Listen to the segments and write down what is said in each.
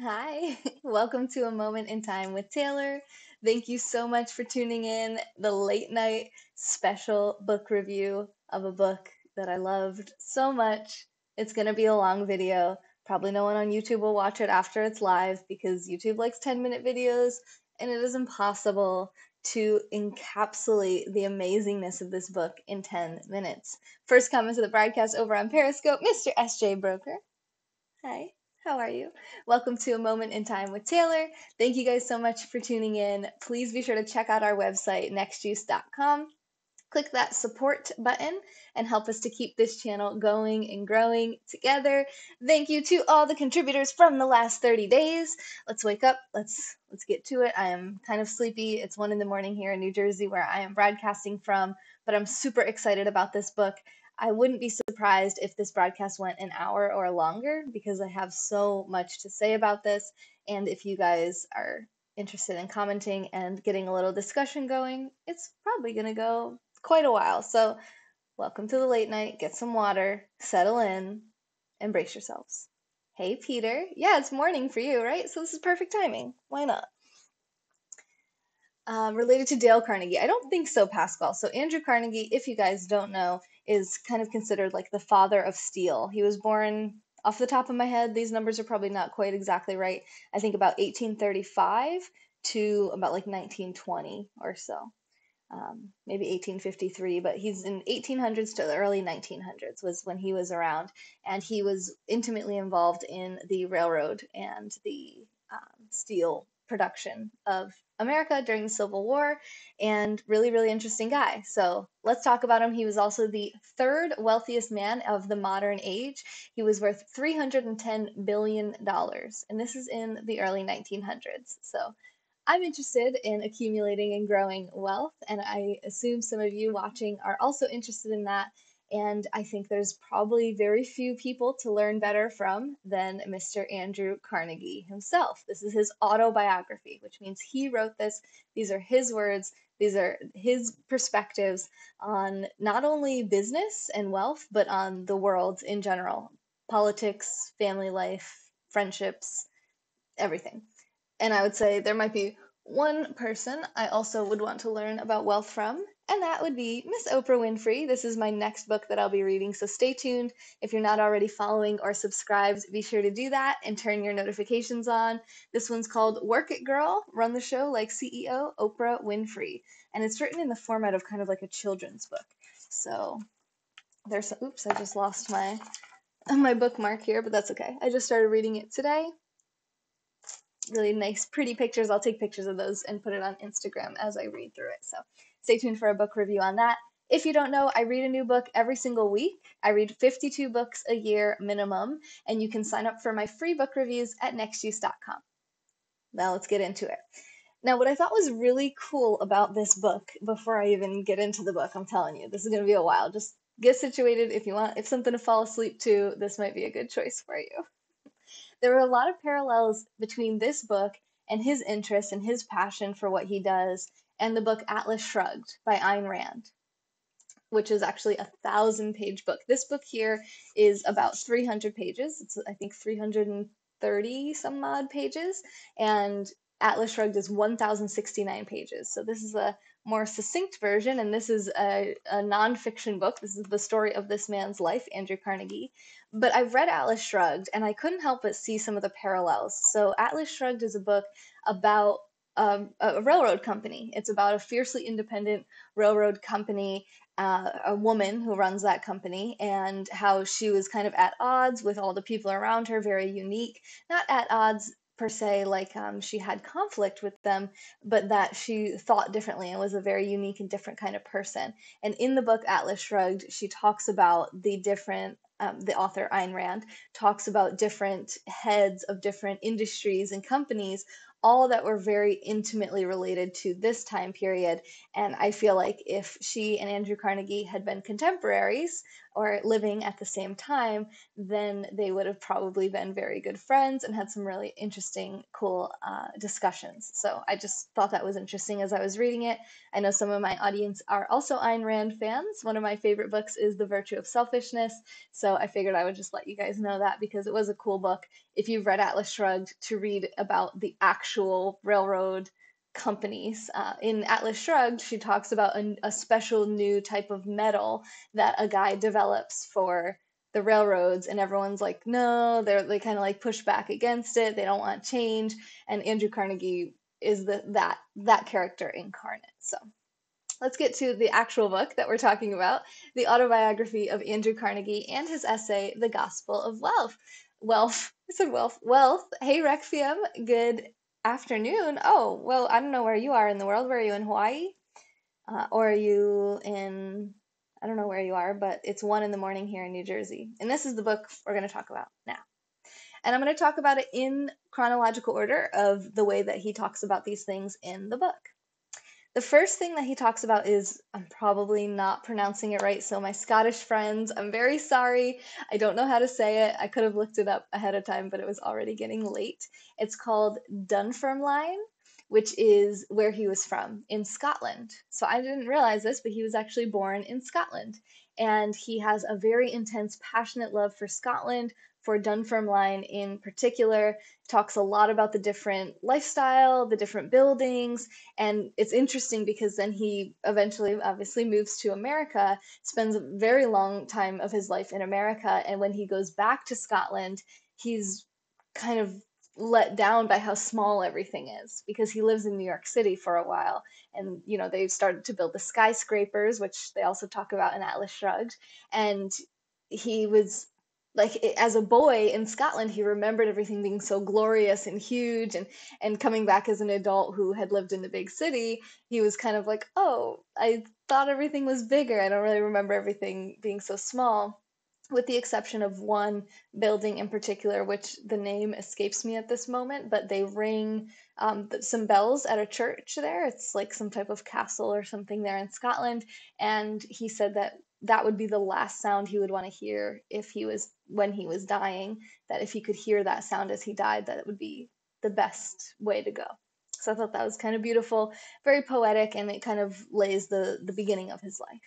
Hi, welcome to A Moment in Time with Taylor. Thank you so much for tuning in. The late night special book review of a book that I loved so much. It's going to be a long video. Probably no one on YouTube will watch it after it's live because YouTube likes 10-minute videos, and it is impossible to encapsulate the amazingness of this book in 10 minutes. First comment to the broadcast over on Periscope, Mr. SJ Broker. Hi, how are you? Welcome to A Moment in Time with Taylor. Thank you guys so much for tuning in. Please be sure to check out our website, nextjuice.com. Click that support button and help us to keep this channel going and growing together. Thank you to all the contributors from the last 30 days. Let's wake up. Let's get to it. I am kind of sleepy. It's 1 in the morning here in New Jersey where I am broadcasting from, but I'm super excited about this book. I wouldn't be surprised if this broadcast went an hour or longer because I have so much to say about this. And if you guys are interested in commenting and getting a little discussion going, it's probably going to go quite a while. So, welcome to the late night. Get some water, settle in, and brace yourselves. Hey, Peter. Yeah, it's morning for you, right? So, this is perfect timing. Why not? Related to Dale Carnegie. I don't think so, Pascal. So, Andrew Carnegie, if you guys don't know, is kind of considered like the father of steel. He was born, off the top of my head, these numbers are probably not quite exactly right. I think about 1835 to about like 1920 or so. Maybe 1853, but he's in 1800s to the early 1900s was when he was around, and he was intimately involved in the railroad and the steel production of America during the Civil War, and really, really interesting guy. So let's talk about him. He was also the third wealthiest man of the modern age. He was worth $310 billion, and this is in the early 1900s. So I'm interested in accumulating and growing wealth, and I assume some of you watching are also interested in that. And I think there's probably very few people to learn better from than Mr. Andrew Carnegie himself. This is his autobiography, which means he wrote this. These are his words, these are his perspectives on not only business and wealth, but on the world in general, politics, family life, friendships, everything. And I would say there might be one person I also would want to learn about wealth from, and that would be Miss Oprah Winfrey. This is my next book that I'll be reading, so stay tuned. If you're not already following or subscribed, be sure to do that and turn your notifications on. This one's called Work It Girl, Run the Show Like CEO Oprah Winfrey, and it's written in the format of kind of like a children's book. So there's, oops, I just lost my bookmark here, but that's okay. I just started reading it today. Really nice, pretty pictures. I'll take pictures of those and put it on Instagram as I read through it. So stay tuned for a book review on that. If you don't know, I read a new book every single week. I read 52 books a year minimum, and you can sign up for my free book reviews at nextjuice.com. Now let's get into it. Now, what I thought was really cool about this book, before I even get into the book, I'm telling you, this is going to be a while. Just get situated if you want, if something to fall asleep to, this might be a good choice for you. There were a lot of parallels between this book and his interest and his passion for what he does and the book Atlas Shrugged by Ayn Rand, which is actually a 1,000-page book. This book here is about 300 pages. It's, I think, 330 some odd pages, and Atlas Shrugged is 1,069 pages. So this is a more succinct version, and this is a nonfiction book. This is the story of this man's life, Andrew Carnegie. But I've read Atlas Shrugged, and I couldn't help but see some of the parallels. So Atlas Shrugged is a book about a railroad company. It's about a fiercely independent railroad company, a woman who runs that company, and how she was kind of at odds with all the people around her, very unique. Not at odds per se, like she had conflict with them, but that she thought differently and was a very unique and different kind of person. And in the book Atlas Shrugged, she talks about the different the author Ayn Rand talks about different heads of different industries and companies, all that were very intimately related to this time period. And I feel like if she and Andrew Carnegie had been contemporaries, or living at the same time, then they would have probably been very good friends and had some really interesting, cool discussions. So I just thought that was interesting as I was reading it. I know some of my audience are also Ayn Rand fans. One of my favorite books is The Virtue of Selfishness. So I figured I would just let you guys know that because it was a cool book. If you've read Atlas Shrugged, to read about the actual railroad companies. In Atlas Shrugged, she talks about a special new type of metal that a guy develops for the railroads, and everyone's like, no, they kind of like push back against it. They don't want change, and Andrew Carnegie is that character incarnate. So let's get to the actual book that we're talking about, the autobiography of Andrew Carnegie and his essay, The Gospel of Wealth. Wealth, I said wealth, wealth. Hey, Requiem, good afternoon. Oh, well, I don't know where you are in the world. Where are you, in Hawaii? Or are you in, I don't know where you are, but it's 1 in the morning here in New Jersey. And this is the book we're going to talk about now. And I'm going to talk about it in chronological order of the way that he talks about these things in the book. The first thing that he talks about is, I'm probably not pronouncing it right, so my Scottish friends, I'm very sorry. I don't know how to say it. I could have looked it up ahead of time, but it was already getting late. It's called Dunfermline, which is where he was from, in Scotland. So I didn't realize this, but he was actually born in Scotland. And he has a very intense, passionate love for Scotland, for Dunfermline in particular. Talks a lot about the different lifestyle, the different buildings, and it's interesting because then he eventually obviously moves to America, spends a very long time of his life in America, and when he goes back to Scotland, he's kind of let down by how small everything is because he lives in New York City for a while, and they've started to build the skyscrapers, which they also talk about in Atlas Shrugged. And he was like, as a boy in Scotland, he remembered everything being so glorious and huge, and coming back as an adult who had lived in the big city, he was kind of like, oh, I thought everything was bigger. I don't really remember everything being so small, with the exception of one building in particular, which the name escapes me at this moment, but they ring some bells at a church there. It's like some type of castle or something there in Scotland. And he said that that would be the last sound he would want to hear when he was dying, that if he could hear that sound as he died, that it would be the best way to go. So I thought that was kind of beautiful, very poetic, and it kind of lays the beginning of his life.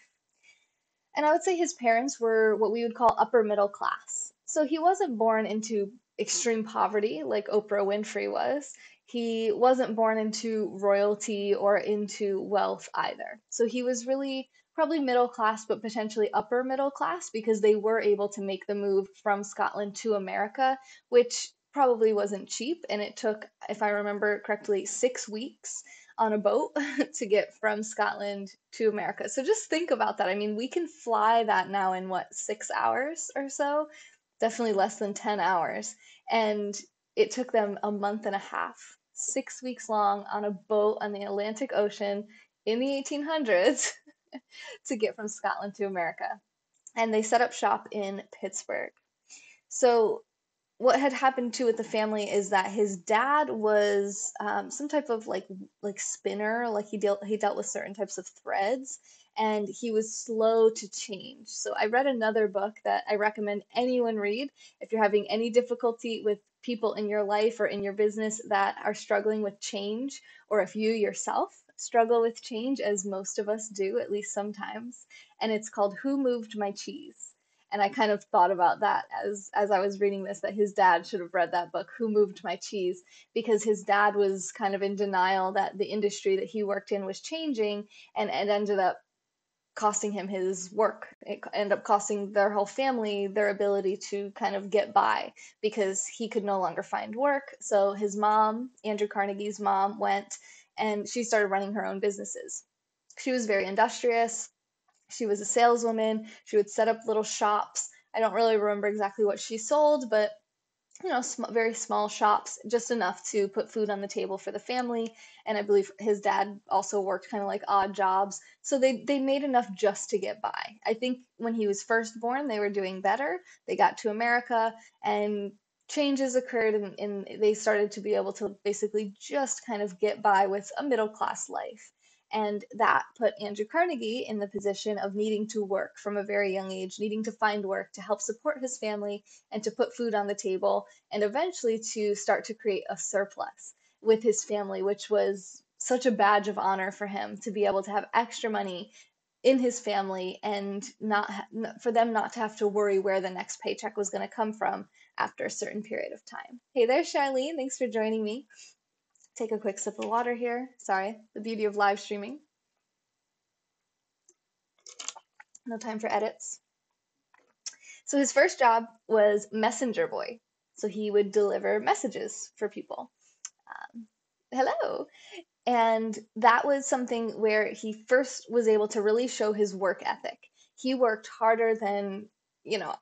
And I would say his parents were what we would call upper middle class. So he wasn't born into extreme poverty like Oprah Winfrey was. He wasn't born into royalty or into wealth either. So he was really probably middle class, but potentially upper middle class because they were able to make the move from Scotland to America, which probably wasn't cheap. And it took, if I remember correctly, 6 weeks on a boat to get from Scotland to America. So just think about that. I mean, we can fly that now in what, 6 hours or so? Definitely less than 10 hours. And it took them a month and a half, 6 weeks long on a boat on the Atlantic Ocean in the 1800s to get from Scotland to America. And they set up shop in Pittsburgh. So what had happened too with the family is that his dad was some type of like spinner, like he dealt with certain types of threads, and he was slow to change. So I read another book that I recommend anyone read if you're having any difficulty with people in your life or in your business that are struggling with change, or if you yourself struggle with change, as most of us do, at least sometimes. And it's called Who Moved My Cheese? And I kind of thought about that as I was reading this, that his dad should have read that book, Who Moved My Cheese? Because his dad was kind of in denial that the industry that he worked in was changing, and it ended up costing him his work. It ended up costing their whole family their ability to kind of get by because he could no longer find work. So his mom, Andrew Carnegie's mom, went and she started running her own businesses. She was very industrious. She was a saleswoman. She would set up little shops. I don't really remember exactly what she sold, but very small shops, just enough to put food on the table for the family. And I believe his dad also worked kind of like odd jobs. So they made enough just to get by. I think when he was first born, they were doing better. They got to America and changes occurred, and they started to be able to basically just kind of get by with a middle class life. And that put Andrew Carnegie in the position of needing to work from a very young age, needing to find work to help support his family and to put food on the table, and eventually to start to create a surplus with his family, which was such a badge of honor for him to be able to have extra money in his family and for them not to have to worry where the next paycheck was going to come from after a certain period of time. Hey there, Charlene. Thanks for joining me. Take a quick sip of water here. Sorry, the beauty of live streaming. No time for edits. So his first job was messenger boy. So he would deliver messages for people. Hello. And that was something where he first was able to really show his work ethic. He worked harder than,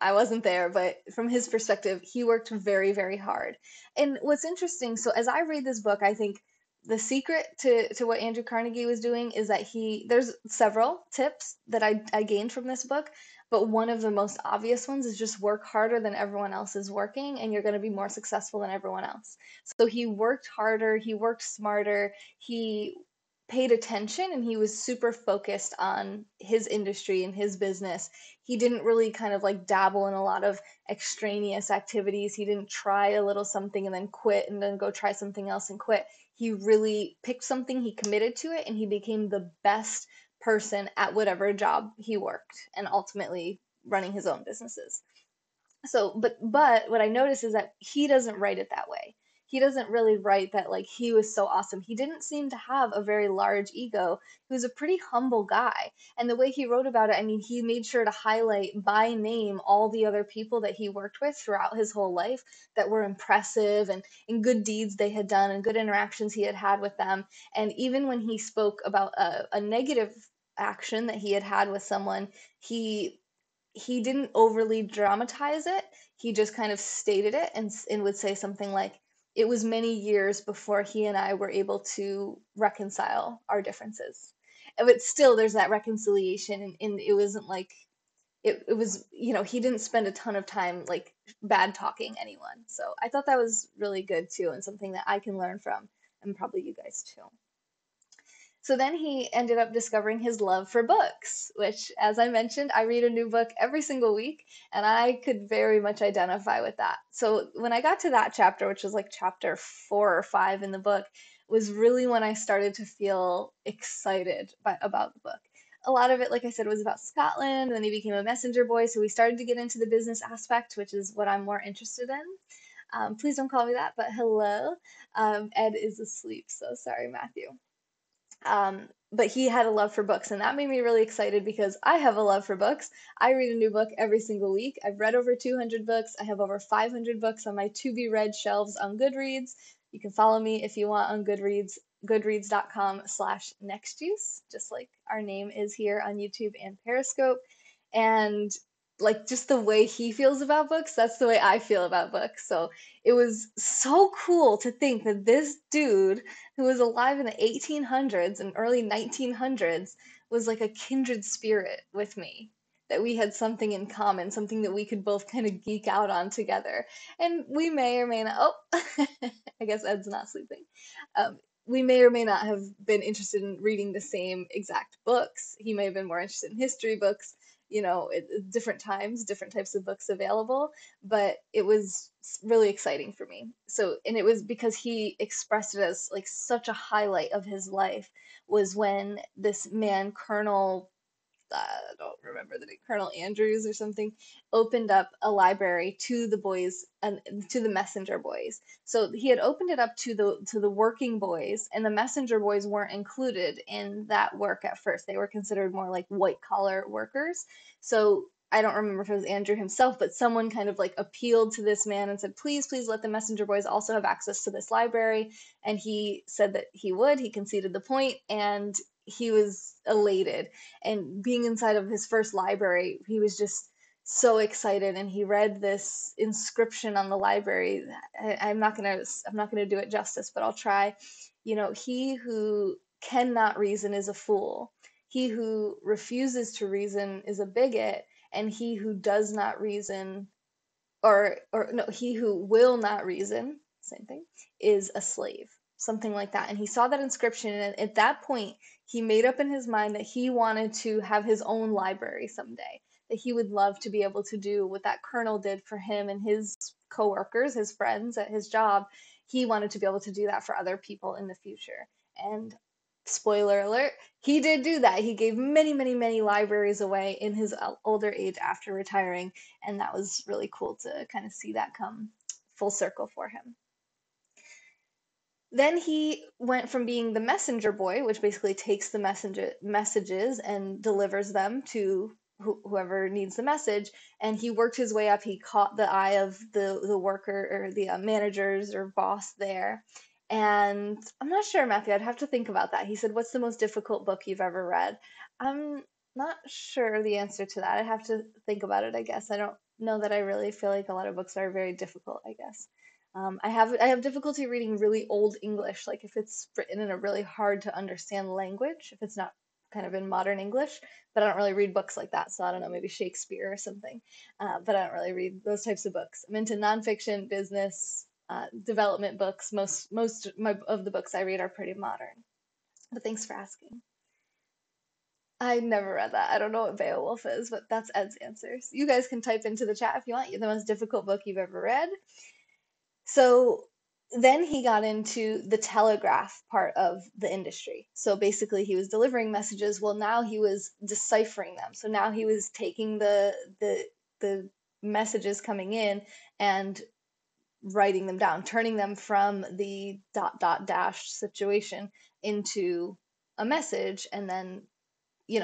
I wasn't there, but from his perspective, he worked very, very hard. And what's interesting, so as I read this book, I think the secret to what Andrew Carnegie was doing is that there's several tips that I gained from this book, but one of the most obvious ones is just work harder than everyone else is working, and you're going to be more successful than everyone else. So he worked harder, he worked smarter, he paid attention, and he was super focused on his industry and his business. He didn't really kind of like dabble in a lot of extraneous activities. He didn't try a little something and then quit and then go try something else and quit. He really picked something, he committed to it, and he became the best person at whatever job he worked, and ultimately running his own businesses. So, but what I noticed is that he doesn't write it that way. He doesn't really write that like he was so awesome. He didn't seem to have a very large ego. He was a pretty humble guy. And the way he wrote about it, I mean, he made sure to highlight by name all the other people that he worked with throughout his whole life that were impressive, and good deeds they had done and good interactions he had had with them. And even when he spoke about a negative action that he had had with someone, he didn't overly dramatize it. He just kind of stated it, and would say something like, it was many years before he and I were able to reconcile our differences. But still, there's that reconciliation, and it wasn't like, it was, he didn't spend a ton of time like bad talking anyone. So I thought that was really good too, and something that I can learn from, and probably you guys too. So then he ended up discovering his love for books, which, as I mentioned, I read a new book every single week, and I could very much identify with that. So when I got to that chapter, which was like chapter 4 or 5 in the book, was really when I started to feel excited about the book. A lot of it, like I said, was about Scotland, and then he became a messenger boy, so we started to get into the business aspect, which is what I'm more interested in. Please don't call me that, but hello. Ed is asleep, so sorry, Matthew. But he had a love for books, and that made me really excited because I have a love for books. I read a new book every single week. I've read over 200 books. I have over 500 books on my to be read shelves on Goodreads. You can follow me if you want on Goodreads, goodreads.com/nextjuice, just like our name is here on YouTube and Periscope. And like just the way he feels about books, that's the way I feel about books. So it was so cool to think that this dude who was alive in the 1800s and early 1900s was like a kindred spirit with me. That we had something in common, something that we could both kind of geek out on together. And we may or may not, oh, I guess Ed's not sleeping. We may or may not have been interested in reading the same exact books. He may have been more interested in history books, at different times, different types of books available, but it was really exciting for me. So, and it was because he expressed it as like such a highlight of his life was when this man, Colonel, I don't remember the name, Colonel Andrews or something, opened up a library to the boys and to the messenger boys. So he had opened it up to the working boys, and the messenger boys weren't included in that work at first. They were considered more like white collar workers. So I don't remember if it was Andrew himself, but someone kind of like appealed to this man and said, please, please let the messenger boys also have access to this library. And he said that he would. He conceded the point, and he was elated. And being inside of his first library, he was just so excited, and he read this inscription on the library. I'm not gonna do it justice, but I'll try. He who cannot reason is a fool. He who refuses to reason is a bigot, and he who does not reason, or no, he who will not reason, same thing, is a slave. something like that. And he saw that inscription, and at that point, he made up in his mind that he wanted to have his own library someday, that he would love to be able to do what that colonel did for him and his coworkers, his friends at his job. He wanted to be able to do that for other people in the future. And spoiler alert, he did do that. He gave many, many, many libraries away in his older age after retiring, and that was really cool to kind of see that come full circle for him. Then he went from being the messenger boy, which basically takes the messages and delivers them to whoever needs the message, and he worked his way up. He caught the eye of the worker or the managers or boss there. And I'm not sure, Matthew, I'd have to think about that. He said, "What's the most difficult book you've ever read?" I'm not sure the answer to that. I'd have to think about it, I guess. I don't know that I really feel like a lot of books are very difficult, I guess. I have difficulty reading really old English, like if it's written in a really hard to understand language, if it's not kind of in modern English. But I don't really read books like that, so I don't know, maybe Shakespeare or something. But I don't really read those types of books. I'm into nonfiction, business, development books. Of the books I read are pretty modern. But thanks for asking. I never read that. I don't know what Beowulf is, but that's Ed's answers. You guys can type into the chat if you want. The most difficult book you've ever read. So then he got into the telegraph part of the industry. So basically, he was delivering messages. Well, now he was deciphering them. So now he was taking the messages coming in and writing them down, turning them from the dot dot dash situation into a message, and then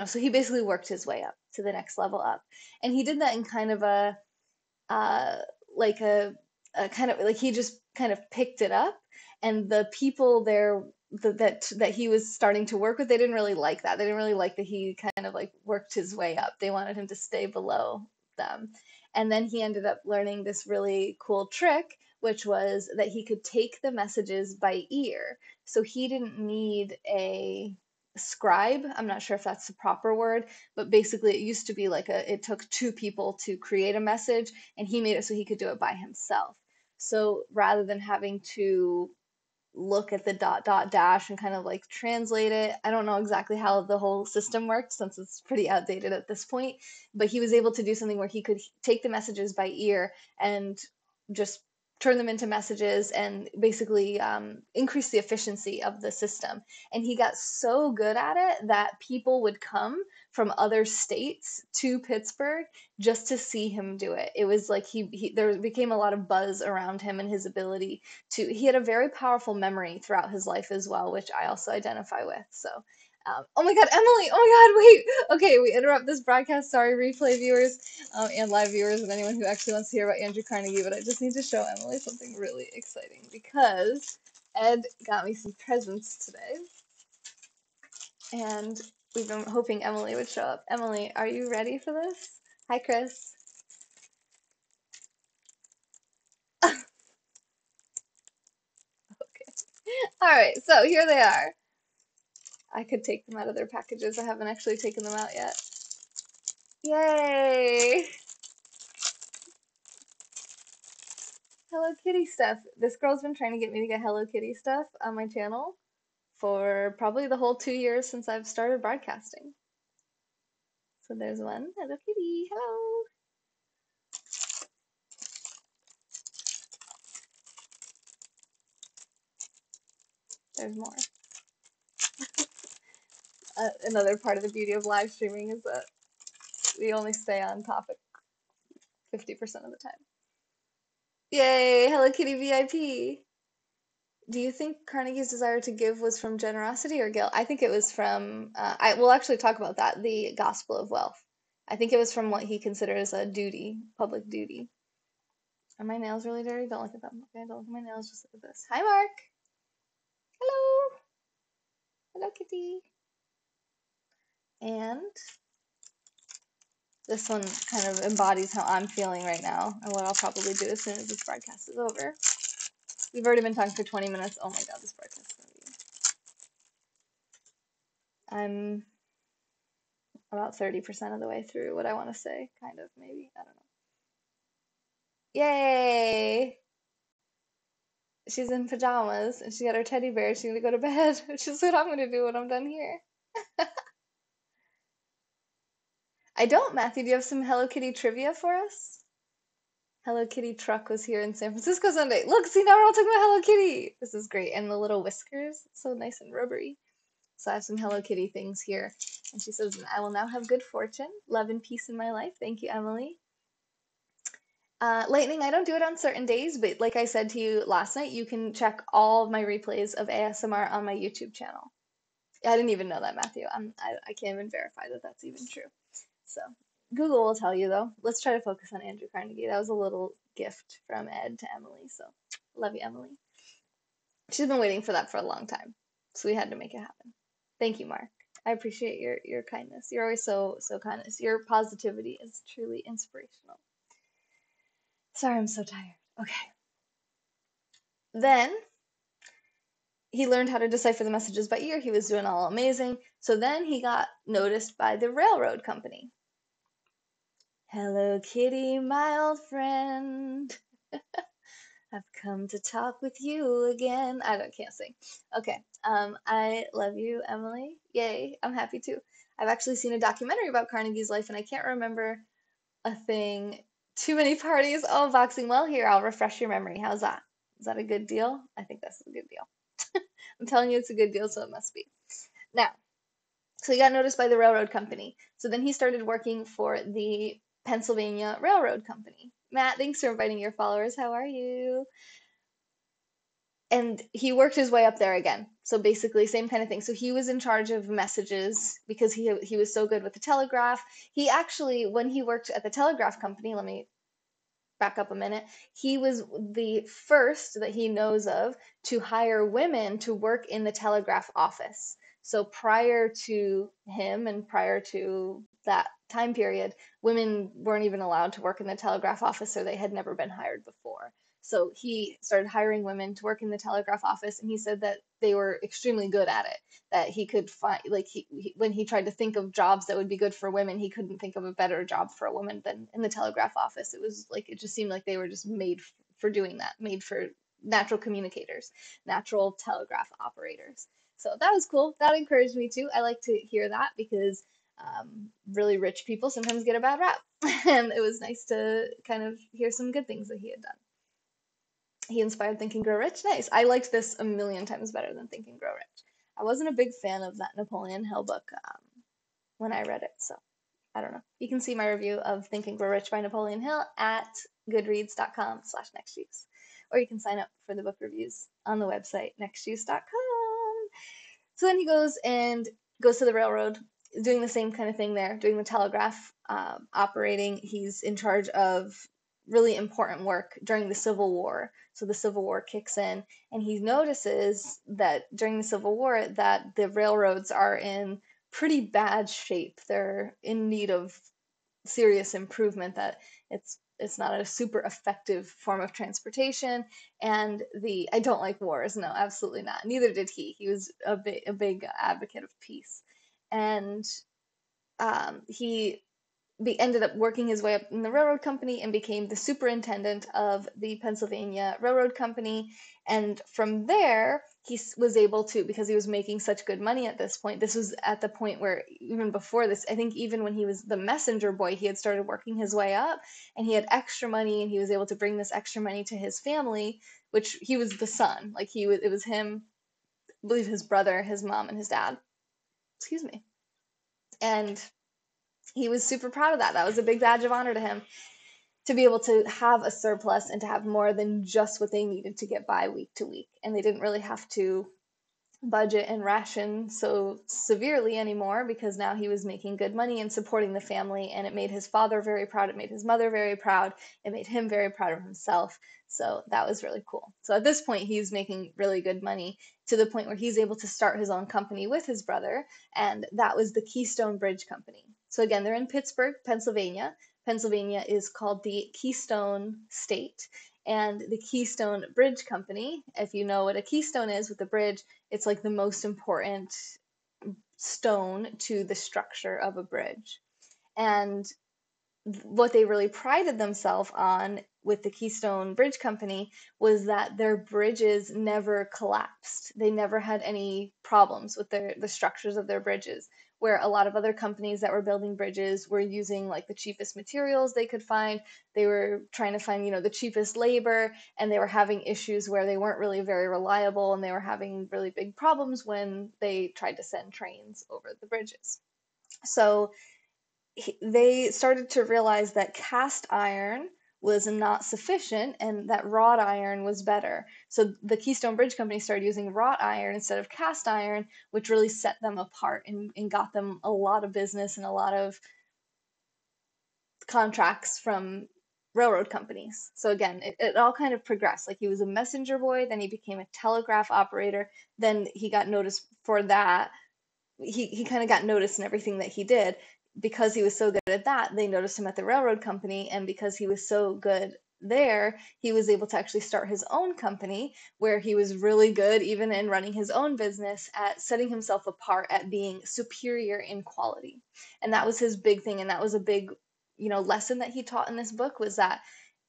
so he basically worked his way up to the next level up, and he did that in kind of uh, like a kind of like he just kind of picked it up, and the people there that he was starting to work with, they didn't really like that. They didn't really like that he kind of like worked his way up. They wanted him to stay below them. And then he ended up learning this really cool trick, which was that he could take the messages by ear. So he didn't need a scribe. I'm not sure if that's the proper word, but basically it used to be like it took two people to create a message, and he made it so he could do it by himself. So rather than having to look at the dot dot dash and kind of like translate it, I don't know exactly how the whole system worked since it's pretty outdated at this point, but he was able to do something where he could take the messages by ear and just turn them into messages and basically increase the efficiency of the system. And he got so good at it that people would come from other states to Pittsburgh just to see him do it. It was like there became a lot of buzz around him and his ability he had a very powerful memory throughout his life as well, which I also identify with. So, oh my God, Emily! Oh my God, wait! Okay, we interrupt this broadcast. Sorry, replay viewers and live viewers and anyone who actually wants to hear about Andrew Carnegie, but I just need to show Emily something really exciting because Ed got me some presents today, and we've been hoping Emily would show up. Emily, are you ready for this? Hi, Chris. Okay. All right, so here they are. I could take them out of their packages. I haven't actually taken them out yet. Yay! Hello Kitty stuff. This girl's been trying to get me to get Hello Kitty stuff on my channel for probably the whole 2 years since I've started broadcasting. So there's one. Hello Kitty. Hello. There's more. Another part of the beauty of live streaming is that we only stay on topic 50% of the time. Yay! Hello Kitty VIP. Do you think Carnegie's desire to give was from generosity or guilt? I think it was from, I will actually talk about that, the gospel of wealth. I think it was from what he considers a duty, public duty. Are my nails really dirty? Don't look at them. Okay, don't look at my nails, just look at this. Hi, Mark. Hello. Hello, Kitty. And this one kind of embodies how I'm feeling right now and what I'll probably do as soon as this broadcast is over. We've already been talking for 20 minutes. Oh my God, this broadcast is going to be... I'm about 30% of the way through what I want to say, kind of, maybe. I don't know. Yay! she's in pajamas and she got her teddy bear. She's gonna go to bed, which is what I'm gonna do when I'm done here. I don't, Matthew. Do you have some Hello Kitty trivia for us? Hello Kitty truck was here in San Francisco Sunday. Look, see, now we're all talking about Hello Kitty. This is great. And the little whiskers, so nice and rubbery. So I have some Hello Kitty things here. And she says, I will now have good fortune, love and peace in my life. Thank you, Emily. Lightning, I don't do it on certain days, but like I said to you last night, you can check all of my replays of ASMR on my YouTube channel. I didn't even know that, Matthew. I can't even verify that that's even true. So Google will tell you though. Let's try to focus on Andrew Carnegie. That was a little gift from Ed to Emily. So love you, Emily. She's been waiting for that for a long time. So we had to make it happen. Thank you, Mark. I appreciate your kindness. You're always so kind. Your positivity is truly inspirational. Sorry, I'm so tired. Okay. Then he learned how to decipher the messages by ear. He was doing all amazing. So then he got noticed by the railroad company. Hello, Kitty, my old friend. I've come to talk with you again. Can't sing. Okay. I love you, Emily. Yay. I'm happy too. I've actually seen a documentary about Carnegie's life, and I can't remember a thing. Too many parties. Oh, boxing. Well, here, I'll refresh your memory. How's that? Is that a good deal? I think that's a good deal. I'm telling you it's a good deal, so it must be. Now, so he got noticed by the railroad company. So then he started working for the Pennsylvania Railroad Company. Matt, thanks for inviting your followers. How are you? And he worked his way up there again. So basically, same kind of thing. So he was in charge of messages because he was so good with the telegraph. He actually, when he worked at the telegraph company, let me back up a minute, he was the first that he knows of to hire women to work in the telegraph office. So prior to him and prior to that time period, women weren't even allowed to work in the telegraph office, or they had never been hired before. So he started hiring women to work in the telegraph office, and he said that they were extremely good at it. That he could find, like when he tried to think of jobs that would be good for women, he couldn't think of a better job for a woman than in the telegraph office. It was like it just seemed like they were just made for doing that, made for natural communicators, natural telegraph operators. So that was cool. That encouraged me too. I like to hear that because really rich people sometimes get a bad rap. And it was nice to kind of hear some good things that he had done. He inspired Think and Grow Rich. Nice. I liked this a million times better than Think and Grow Rich. I wasn't a big fan of that Napoleon Hill book when I read it, so I don't know. You can see my review of Think and Grow Rich by Napoleon Hill at goodreads.com/nextjuice. Or you can sign up for the book reviews on the website nextjuice.com. So then he goes to the railroad, doing the same kind of thing there, doing the telegraph operating. He's in charge of really important work during the Civil War. So the Civil War kicks in, and he notices that during the Civil War that the railroads are in pretty bad shape. They're in need of serious improvement, that it's not a super effective form of transportation. And I don't like wars. No, absolutely not. Neither did he. He was a big advocate of peace. And he ended up working his way up in the railroad company and became the superintendent of the Pennsylvania Railroad Company. And from there, he was able to, because he was making such good money at this point, this was at the point where even before this, I think even when he was the messenger boy, he had started working his way up and he had extra money and he was able to bring this extra money to his family, which he was the son. Like it was him, I believe his brother, his mom, and his dad. Excuse me. And he was super proud of that. That was a big badge of honor to him, to be able to have a surplus and to have more than just what they needed to get by week to week. And they didn't really have to budget and ration so severely anymore because now he was making good money and supporting the family. And it made his father very proud. It made his mother very proud. It made him very proud of himself. So that was really cool. So at this point, he's making really good money to the point where he's able to start his own company with his brother. And that was the Keystone Bridge Company. So again, they're in Pittsburgh, Pennsylvania. Pennsylvania is called the Keystone State. And the Keystone Bridge Company, if you know what a keystone is with the bridge, it's like the most important stone to the structure of a bridge. And what they really prided themselves on with the Keystone Bridge Company was that their bridges never collapsed. They never had any problems with the structures of their bridges. Where a lot of other companies that were building bridges were using like the cheapest materials they could find. They were trying to find, the cheapest labor, and they were having issues where they weren't really very reliable, and they were having really big problems when they tried to send trains over the bridges. So they started to realize that cast iron was not sufficient and that wrought iron was better. So the Keystone Bridge Company started using wrought iron instead of cast iron, which really set them apart and got them a lot of business and a lot of contracts from railroad companies. So again, it all kind of progressed. Like he was a messenger boy, then he became a telegraph operator, then he got noticed for that. He kind of got noticed in everything that he did because he was so good at that. They noticed him at the railroad company, and because he was so good there, he was able to actually start his own company where he was really good, even in running his own business, at setting himself apart at being superior in quality. And that was his big thing, and that was a big, lesson that he taught in this book, was that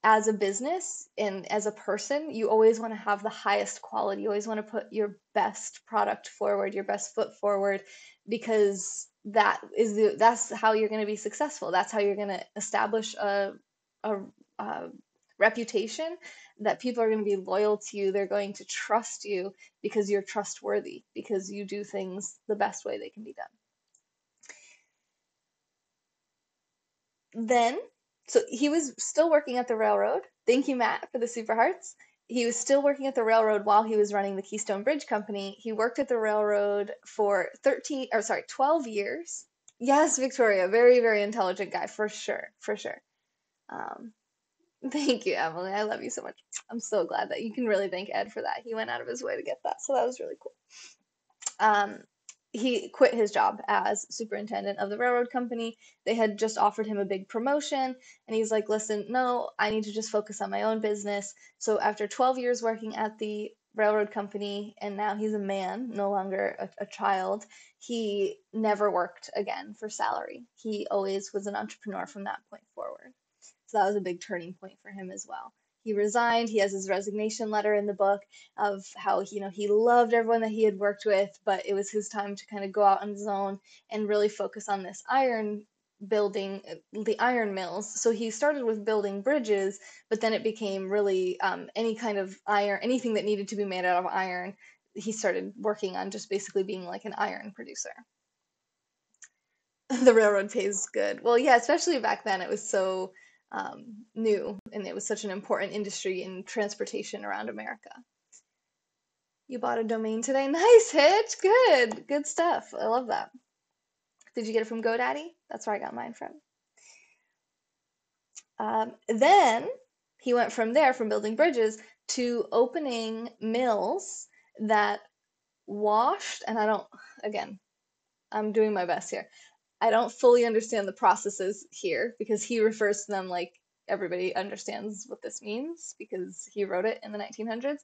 as a business and as a person, you always want to have the highest quality. You always want to put your best product forward, your best foot forward, because that's how you're going to be successful. That's how you're going to establish a, a reputation that people are going to be loyal to you. They're going to trust you because you're trustworthy, because you do things the best way they can be done. Then, so he was still working at the railroad. Thank you, Matt, for the super hearts. He was still working at the railroad while he was running the Keystone Bridge Company. He worked at the railroad for 12 years. Yes, Victoria, very, very intelligent guy, for sure, for sure. Um, Thank you, Emily. I love you so much. I'm so glad that you can really thank Ed for that. He went out of his way to get that, so that was really cool. Um, he quit his job as superintendent of the railroad company. They had just offered him a big promotion, and he's like, listen, no, I need to just focus on my own business. So after 12 years working at the railroad company, and now he's a man, no longer a child, he never worked again for salary. He always was an entrepreneur from that point forward. So that was a big turning point for him as well. He resigned. He has his resignation letter in the book of how he loved everyone that he had worked with, but it was his time to kind of go out on his own and really focus on this iron building, the iron mills. So he started with building bridges, but then it became really any kind of iron, anything that needed to be made out of iron. He started working on just basically being like an iron producer. The railroad pays good. Well, yeah, especially back then, it was so new and it was such an important industry in transportation around America. You bought a domain today? Nice, Hitch. Good. Good stuff. I love that. Did you get it from GoDaddy? That's where I got mine from. Then he went from there, from building bridges, to opening mills that washed, and again, I'm doing my best here. I don't fully understand the processes here because he refers to them like everybody understands what this means because he wrote it in the 1900s,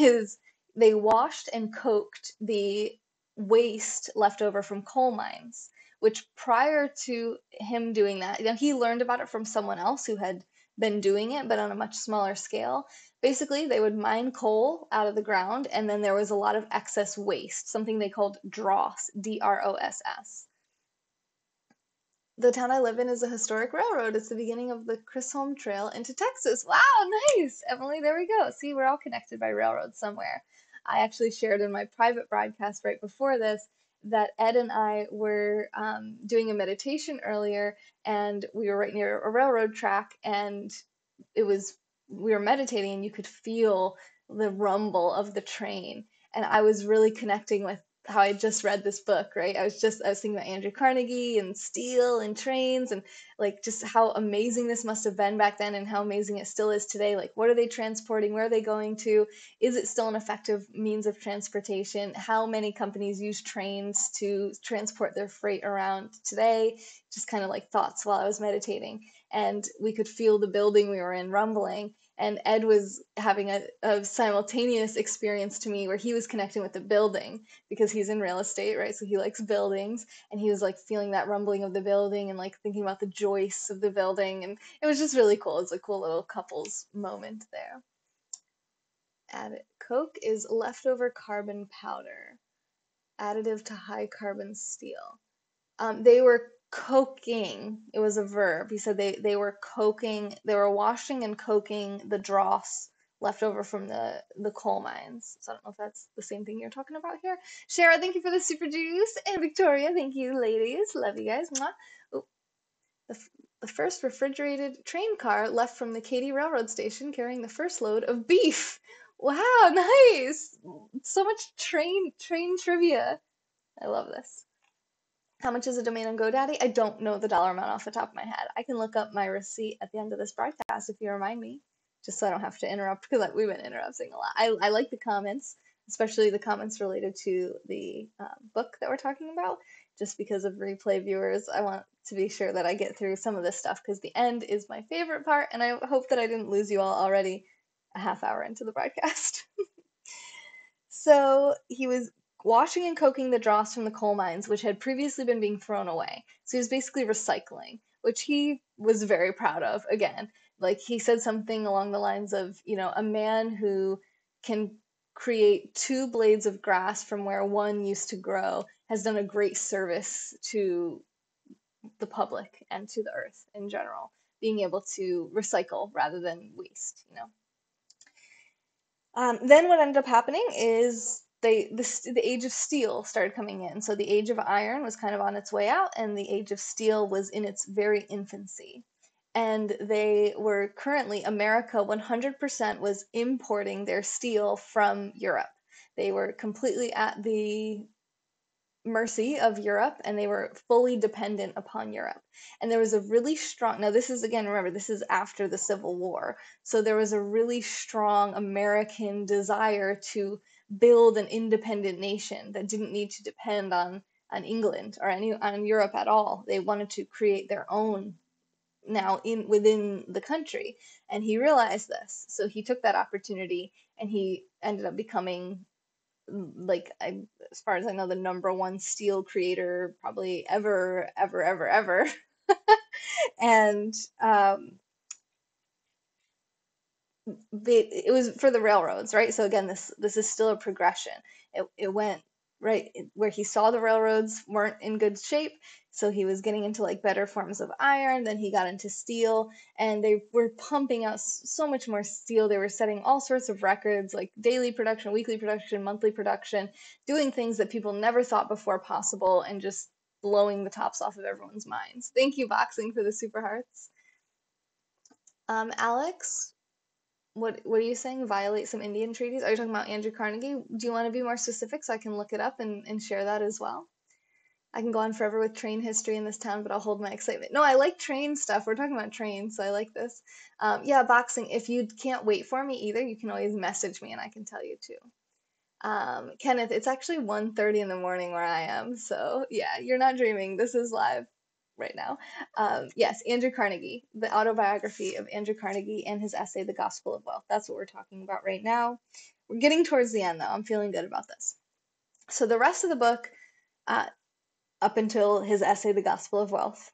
is they washed and cooked the waste left over from coal mines, which prior to him doing that, he learned about it from someone else who had been doing it, but on a much smaller scale. Basically, they would mine coal out of the ground, and then there was a lot of excess waste, something they called dross, DROSS. The town I live in is a historic railroad. It's the beginning of the Chisholm Trail into Texas. Wow, nice, Emily. There we go. See, we're all connected by railroads somewhere. I actually shared in my private broadcast right before this that Ed and I were doing a meditation earlier, and we were right near a railroad track, and it was we were meditating, and you could feel the rumble of the train. And I was really connecting with how I just read this book, right? I was thinking about Andrew Carnegie and steel and trains and like just how amazing this must have been back then and how amazing it still is today. Like, what are they transporting? Where are they going to? Is it still an effective means of transportation? How many companies use trains to transport their freight around today? Just kind of like thoughts while I was meditating. And we could feel the building we were in rumbling. And Ed was having a simultaneous experience to me where he was connecting with the building because he's in real estate, right? So he likes buildings, and he was like feeling that rumbling of the building and like thinking about the joists of the building. And it was just really cool. It's a cool little couples moment there. Added coke is leftover carbon powder, additive to high carbon steel. They were coking. It was a verb. He said they were coking. They were washing and coking the dross left over from the coal mines. So I don't know if that's the same thing you're talking about here. Shara, thank you for the super juice, and Victoria, thank you, ladies. Love you guys. Mwah. Ooh, the, the first refrigerated train car left from the Katy Railroad Station carrying the first load of beef. Wow, nice. So much train trivia. I love this. How much is a domain on GoDaddy? I don't know the dollar amount off the top of my head. I can look up my receipt at the end of this broadcast if you remind me, just so I don't have to interrupt because we've been interrupting a lot. I like the comments, especially the comments related to the book that we're talking about, just because of replay viewers. I want to be sure that I get through some of this stuff because the end is my favorite part, and I hope that I didn't lose you all already a half hour into the broadcast. So he was washing and coking the dross from the coal mines, which had previously been being thrown away. So he was basically recycling, which he was very proud of. Again, like he said something along the lines of, a man who can create two blades of grass from where one used to grow has done a great service to the public and to the earth in general, being able to recycle rather than waste. Then what ended up happening is the age of steel started coming in. So the age of iron was kind of on its way out, and the age of steel was in its very infancy. And they were currently, America 100% was importing their steel from Europe. They were completely at the mercy of Europe, and they were fully dependent upon Europe. And there was a really strong, now this is again, remember, this is after the Civil War. So there was a really strong American desire to build an independent nation that didn't need to depend on England or on Europe at all. They wanted to create their own now within the country. And he realized this. So he took that opportunity and he ended up becoming like as far as I know, the number one steel creator probably ever, ever, ever, ever. And it was for the railroads, right? So again, this is still a progression. It went right where he saw the railroads weren't in good shape, so he was getting into like better forms of iron. Then he got into steel, and they were pumping out so much more steel. They were setting all sorts of records, like daily production, weekly production, monthly production, doing things that people never thought before possible, and just blowing the tops off of everyone's minds. Thank you, Boxing, for the super hearts. Alex, what are you saying? Violate some Indian treaties? Are you talking about Andrew Carnegie? Do you want to be more specific so I can look it up and share that as well? I can go on forever with train history in this town, but I'll hold my excitement. No, I like train stuff. We're talking about trains, so I like this. Yeah, Boxing, if you can't wait for me either, you can always message me and I can tell you too. Kenneth, it's actually 1:30 in the morning where I am, so yeah, you're not dreaming. This is live right now. Yes, Andrew Carnegie, the autobiography of Andrew Carnegie and his essay, The Gospel of Wealth. That's what we're talking about right now. We're getting towards the end, though. I'm feeling good about this. So the rest of the book, uh, up until his essay, The Gospel of Wealth,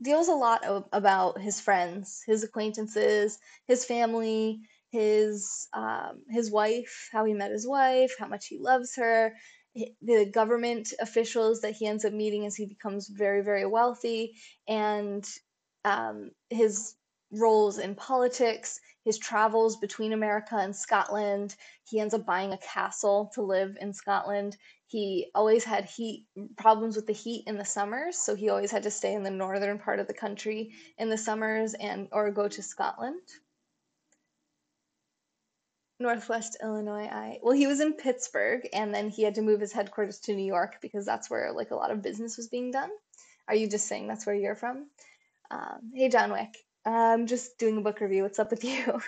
deals a lot about his friends, his acquaintances, his family, his wife, how he met his wife, how much he loves her, the government officials that he ends up meeting as he becomes very, very wealthy, and his roles in politics, his travels between America and Scotland. He ends up buying a castle to live in Scotland. He always had heat problems with the heat in the summers, so he always had to stay in the northern part of the country in the summers and or go to Scotland. Northwest Illinois. Well, he was in Pittsburgh, and then he had to move his headquarters to New York because that's where like a lot of business was being done. Are you just saying that's where you're from? Hey, John Wick. I'm just doing a book review. What's up with you?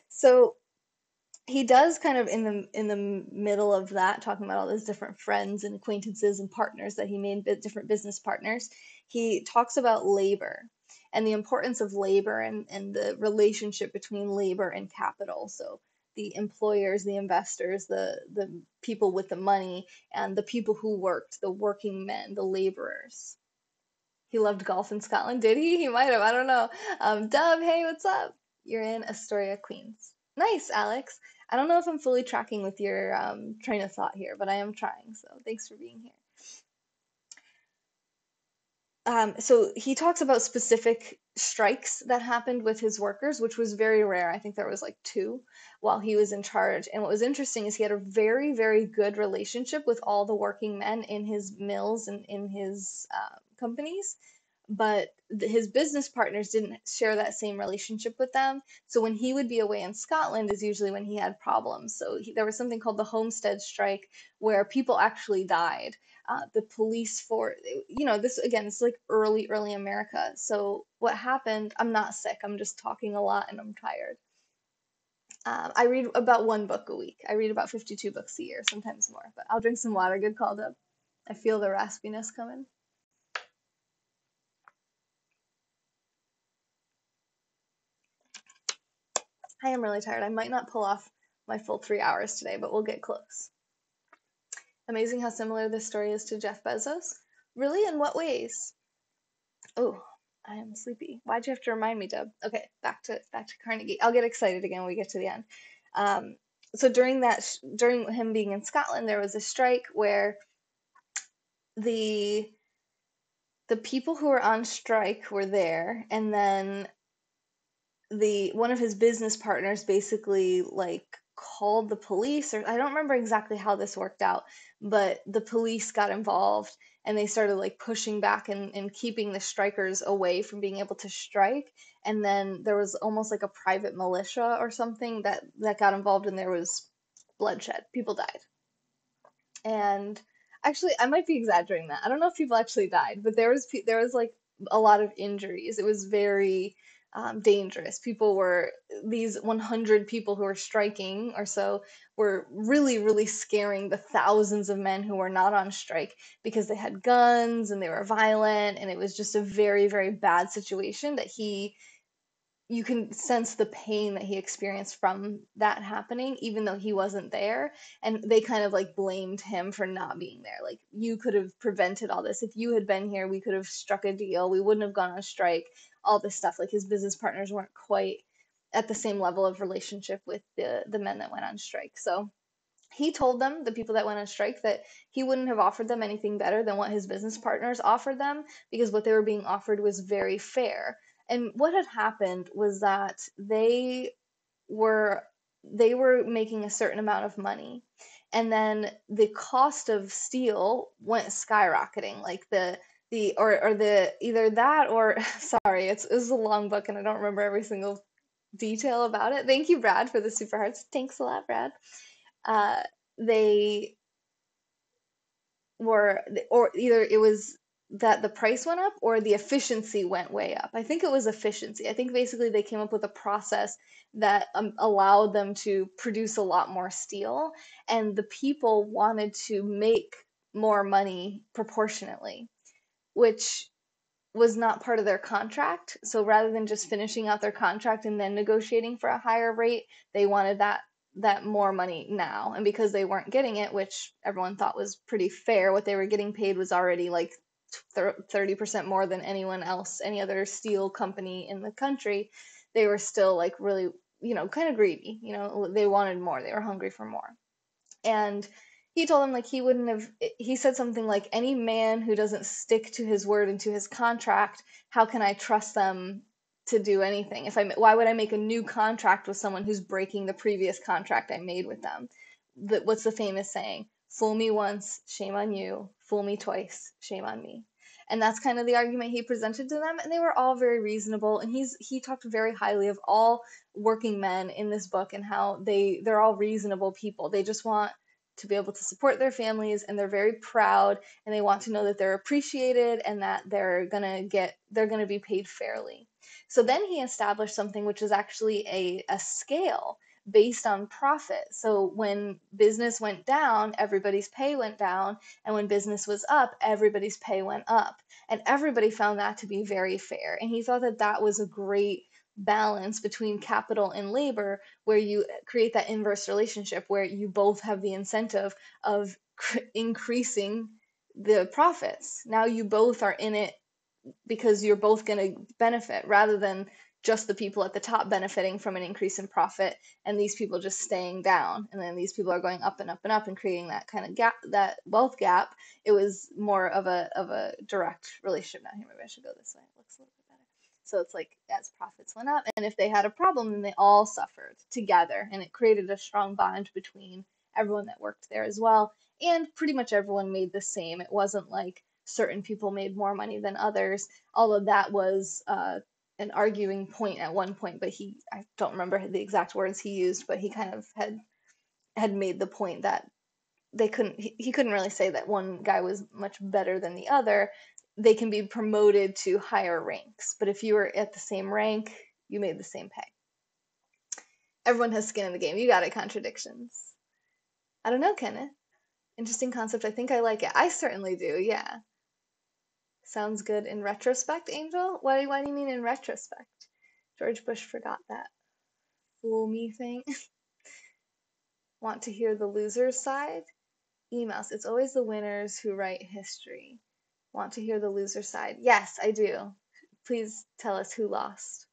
So he does kind of in the middle of that, talking about all his different friends and acquaintances and partners that he made, different business partners. He talks about labor. and the importance of labor and the relationship between labor and capital. So the employers, the investors, the people with the money, and the people who worked, the working men, the laborers. He loved golf in Scotland, did he? He might have, I don't know. Dub, hey, what's up? You're in Astoria, Queens. Nice, Alex. I don't know if I'm fully tracking with your train of thought here, but I am trying, so thanks for being here. So he talks about specific strikes that happened with his workers, which was very rare. I think there was like two while he was in charge. And what was interesting is he had a very, very good relationship with all the working men in his mills and in his companies. But his business partners didn't share that same relationship with them. So when he would be away in Scotland is usually when he had problems. So there was something called the Homestead Strike where people actually died. The police for this again, it's like early America. So what happened, I'm not sick, I'm just talking a lot and I'm tired. I read about one book a week. I read about 52 books a year, sometimes more, but I'll drink some water. Good called up. I feel the raspiness coming. I am really tired. I might not pull off my full 3 hours today, but we'll get close. Amazing how similar this story is to Jeff Bezos. Really? In what ways? Oh, I am sleepy. Why'd you have to remind me, Deb? Okay, back to Carnegie. I'll get excited again when we get to the end. Um, so during him being in Scotland, there was a strike where the the people who were on strike were there, and then the one of his business partners basically like called the police, or I don't remember exactly how this worked out, but the police got involved and they started like pushing back and keeping the strikers away from being able to strike. And then there was almost like a private militia or something that got involved, and there was bloodshed. People died. And actually, I might be exaggerating that. I don't know if people actually died, but there was like a lot of injuries. It was very dangerous. These 100 people who were striking or so were really, really scaring the thousands of men who were not on strike because they had guns and they were violent, and it was just a very, very bad situation that you can sense the pain that he experienced from that happening, even though he wasn't there. And they kind of like blamed him for not being there. Like, you could have prevented all this. If you had been here, we could have struck a deal. We wouldn't have gone on strike, all this stuff. Like, his business partners weren't quite at the same level of relationship with the men that went on strike. So he told them, the people that went on strike, that he wouldn't have offered them anything better than what his business partners offered them because what they were being offered was very fair. And what had happened was that were they were making a certain amount of money, and then the cost of steel went skyrocketing. Like the or the either that or sorry, it's a long book and I don't remember every single detail about it. Thank you, Brad, for the super hearts. Thanks a lot, Brad. uh, they or either it was that the price went up or the efficiency went way up. I think it was efficiency. I think basically they came up with a process that allowed them to produce a lot more steel, and the people wanted to make more money proportionately, which was not part of their contract. So rather than just finishing out their contract and then negotiating for a higher rate, they wanted that more money now. And because they weren't getting it, which everyone thought was pretty fair, what they were getting paid was already like 30% more than anyone else, any other steel company in the country. They were still like really, kind of greedy. They wanted more. They were hungry for more. And he told him like he said something like, any man who doesn't stick to his word and to his contract, how can I trust them to do anything? Why would I make a new contract with someone who's breaking the previous contract I made with them? What's the famous saying? Fool me once, shame on you. Fool me twice, shame on me. And that's kind of the argument he presented to them, and they were all very reasonable. And he talked very highly of all working men in this book and how they're all reasonable people. They just want to be able to support their families, and they're very proud, and they want to know that they're appreciated and that they're going to be paid fairly. So then he established something which is actually a scale based on profit. So when business went down, everybody's pay went down, and when business was up, everybody's pay went up. And everybody found that to be very fair. And he thought that that was a great balance between capital and labor, where you create that inverse relationship where you both have the incentive of increasing the profits. Now you both are in it because you're both going to benefit, rather than just the people at the top benefiting from an increase in profit and these people just staying down, and then these people are going up and up and up and creating that kind of gap, that wealth gap. It was more of a direct relationship. Now here, maybe I should go this way, it looks a little bit better. So it's like as profits went up, and if they had a problem, then they all suffered together, and it created a strong bond between everyone that worked there as well. And pretty much everyone made the same. It wasn't like certain people made more money than others, although that was an arguing point at one point. But I don't remember the exact words he used, but he kind of had made the point that he couldn't really say that one guy was much better than the other. They can be promoted to higher ranks, but if you were at the same rank, you made the same pay. Everyone has skin in the game. You got it, contradictions. I don't know, Kenneth. Interesting concept. I think I like it. I certainly do, yeah. Sounds good in retrospect, Angel? Why do you mean in retrospect? George Bush forgot that fool me thing. Want to hear the loser's side? Emails. It's always the winners who write history. Want to hear the loser side? Yes, I do. Please tell us who lost.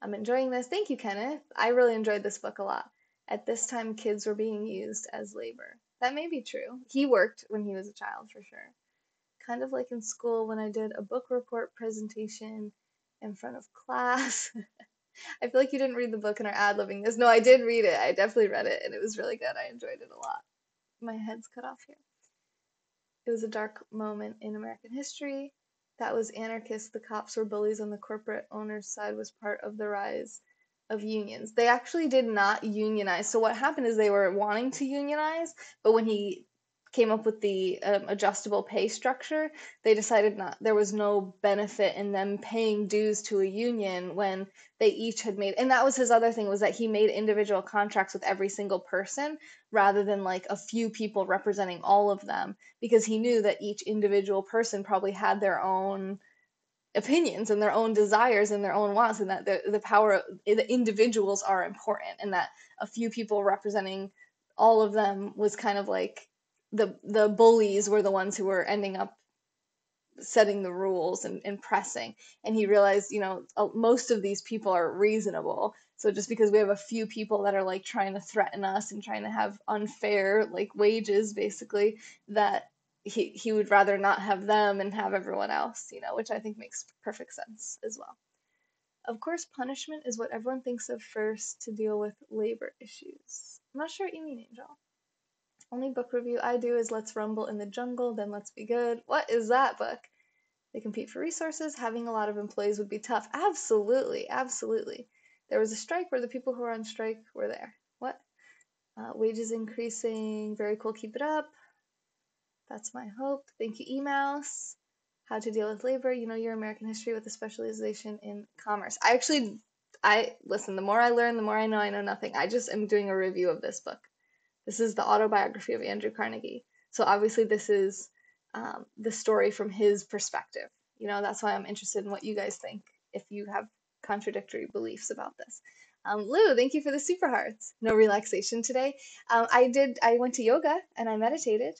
I'm enjoying this. Thank you, Kenneth. I really enjoyed this book a lot. At this time, kids were being used as labor. That may be true. He worked when he was a child, for sure. Kind of like in school when I did a book report presentation in front of class. I feel like you didn't read the book and are ad-libbing this. No, I did read it. I definitely read it, and it was really good. I enjoyed it a lot. My head's cut off here. It was a dark moment in American history. That was anarchists. The cops were bullies, and the corporate owners' side was part of the rise of unions. They actually did not unionize. So what happened is they were wanting to unionize, but when he came up with the adjustable pay structure, they decided not. There was no benefit in them paying dues to a union when they each had made. And that was his other thing, was that he made individual contracts with every single person rather than like a few people representing all of them, because he knew that each individual person probably had their own opinions and their own desires and their own wants, and that the power of the individuals are important, and that a few people representing all of them was kind of like the bullies were the ones who were ending up setting the rules and pressing. And he realized, most of these people are reasonable. So just because we have a few people that are like trying to threaten us and trying to have unfair like wages, basically, that he would rather not have them and have everyone else, which I think makes perfect sense as well. Of course, punishment is what everyone thinks of first to deal with labor issues. I'm not sure what you mean, Angel. Only book review I do is Let's Rumble in the Jungle, Then Let's Be Good. What is that book? They compete for resources. Having a lot of employees would be tough. Absolutely, absolutely. There was a strike where the people who were on strike were there. What? Wages increasing. Very cool. Keep it up. That's my hope. Thank you, emails. How to deal with labor. You know your American history with a specialization in commerce. Listen, the more I learn, the more I know nothing. I just am doing a review of this book. This is the Autobiography of Andrew Carnegie. So obviously this is the story from his perspective. That's why I'm interested in what you guys think, if you have contradictory beliefs about this. Lou, thank you for the super hearts. No relaxation today. I went to yoga and I meditated.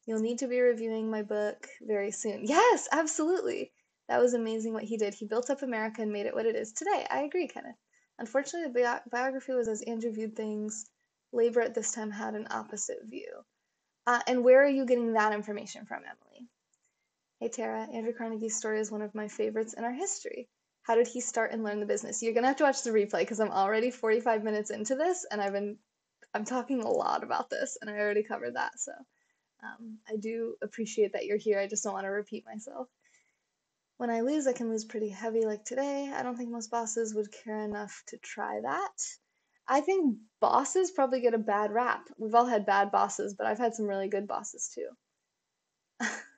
You'll need to be reviewing my book very soon. Yes, absolutely. That was amazing what he did. He built up America and made it what it is today. I agree, Kenneth. Unfortunately, the biography was as Andrew viewed things. Labor at this time had an opposite view. And where are you getting that information from, Emily? Hey, Tara. Andrew Carnegie's story is one of my favorites in our history. How did he start and learn the business? You're going to have to watch the replay because I'm already 45 minutes into this, and I'm talking a lot about this, and I already covered that. So I do appreciate that you're here. I just don't want to repeat myself. When I lose, I can lose pretty heavy like today. I don't think most bosses would care enough to try that. I think bosses probably get a bad rap. We've all had bad bosses, but I've had some really good bosses too.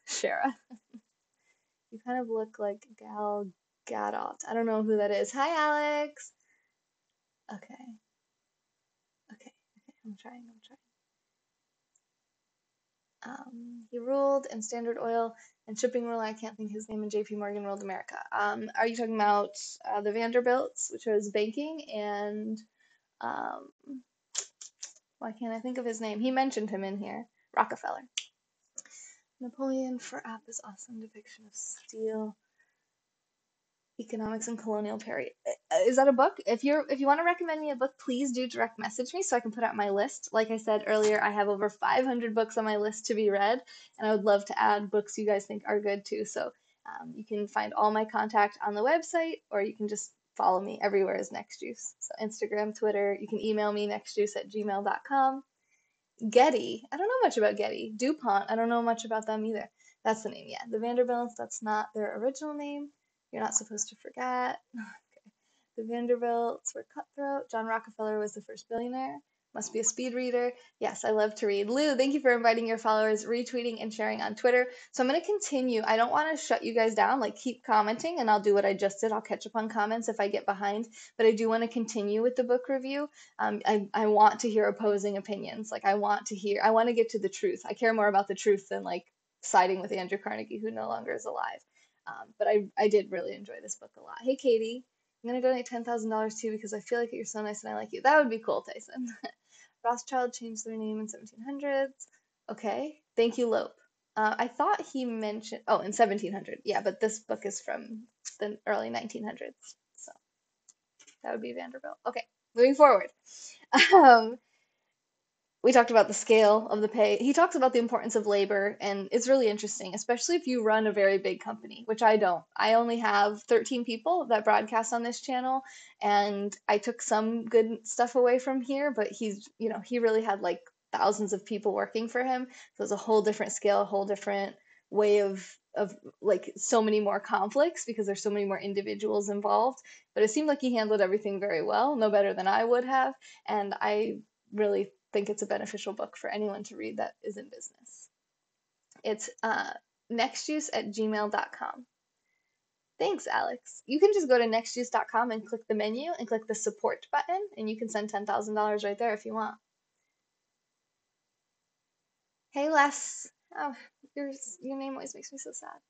Shara. You kind of look like Gal Gadot. I don't know who that is. Hi, Alex. Okay. I'm trying. He ruled in Standard Oil and shipping rule. I can't think his name. And J.P. Morgan ruled America. Are you talking about the Vanderbilts, which was banking, and um, why can't I think of his name? He mentioned him in here. Rockefeller. Napoleon for app is awesome depiction of steel. Economics and Colonial Perry. Is that a book? If you want to recommend me a book, please do direct message me so I can put out my list. Like I said earlier, I have over 500 books on my list to be read, and I would love to add books you guys think are good too. So you can find all my contact on the website, or you can just follow me everywhere as Next Juice. So Instagram, Twitter. You can email me nextjuice@gmail.com. Getty. I don't know much about Getty. DuPont. I don't know much about them either. That's the name, yeah. The Vanderbilts, that's not their original name. You're not supposed to forget. Okay. The Vanderbilts were cutthroat. John Rockefeller was the first billionaire. Must be a speed reader. Yes, I love to read. Lou, thank you for inviting your followers, retweeting and sharing on Twitter. So I'm going to continue. I don't want to shut you guys down. Like, keep commenting, and I'll do what I just did. I'll catch up on comments if I get behind. But I do want to continue with the book review. I want to hear opposing opinions. Like, I want to get to the truth. I care more about the truth than like siding with Andrew Carnegie, who no longer is alive. But I did really enjoy this book a lot. Hey, Katie, I'm gonna donate $10,000 to you because I feel like you're so nice and I like you. That would be cool, Tyson. Rothschild changed their name in 1700s. Okay, thank you, Lope. I thought he mentioned, oh, in 1700. Yeah, but this book is from the early 1900s. So that would be Vanderbilt. Okay, moving forward. Um, we talked about the scale of the pay. He talks about the importance of labor, and it's really interesting, especially if you run a very big company, which I don't. I only have 13 people that broadcast on this channel, and I took some good stuff away from here, but he really had like thousands of people working for him. So it's a whole different scale, a whole different way of like so many more conflicts because there's so many more individuals involved. But it seemed like he handled everything very well, no better than I would have, and I really think it's a beneficial book for anyone to read that is in business. It's nextjuice@gmail.com. Thanks, Alex. You can just go to nextjuice.com and click the menu and click the support button, and you can send $10,000 right there if you want. Hey, Les. Oh, your name always makes me so sad.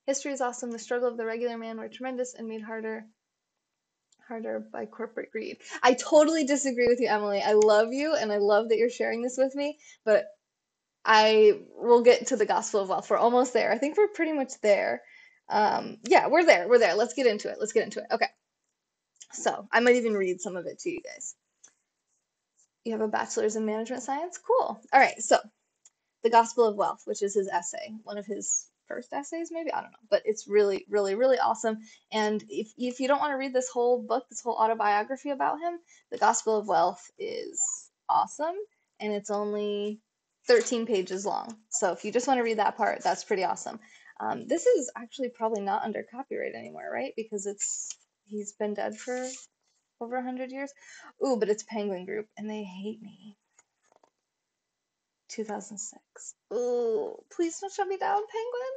History is awesome. The struggle of the regular man were tremendous and made harder by corporate greed. I totally disagree with you, Emily. I love you and I love that you're sharing this with me, but I will get to the Gospel of Wealth. We're almost there. I think we're pretty much there. Yeah, we're there. We're there. Let's get into it. Let's get into it. Okay. So I might even read some of it to you guys. You have a bachelor's in management science? Cool. All right. So the Gospel of Wealth, which is his essay, one of his first essays, maybe, I don't know, but it's really, really, really awesome. And if you don't want to read this whole book, this whole autobiography about him, the Gospel of Wealth is awesome, and it's only 13 pages long. So if you just want to read that part, that's pretty awesome. This is actually probably not under copyright anymore, right? Because he's been dead for over 100 years. Ooh, but it's Penguin Group, and they hate me. 2006. Ooh, please don't shut me down, Penguin.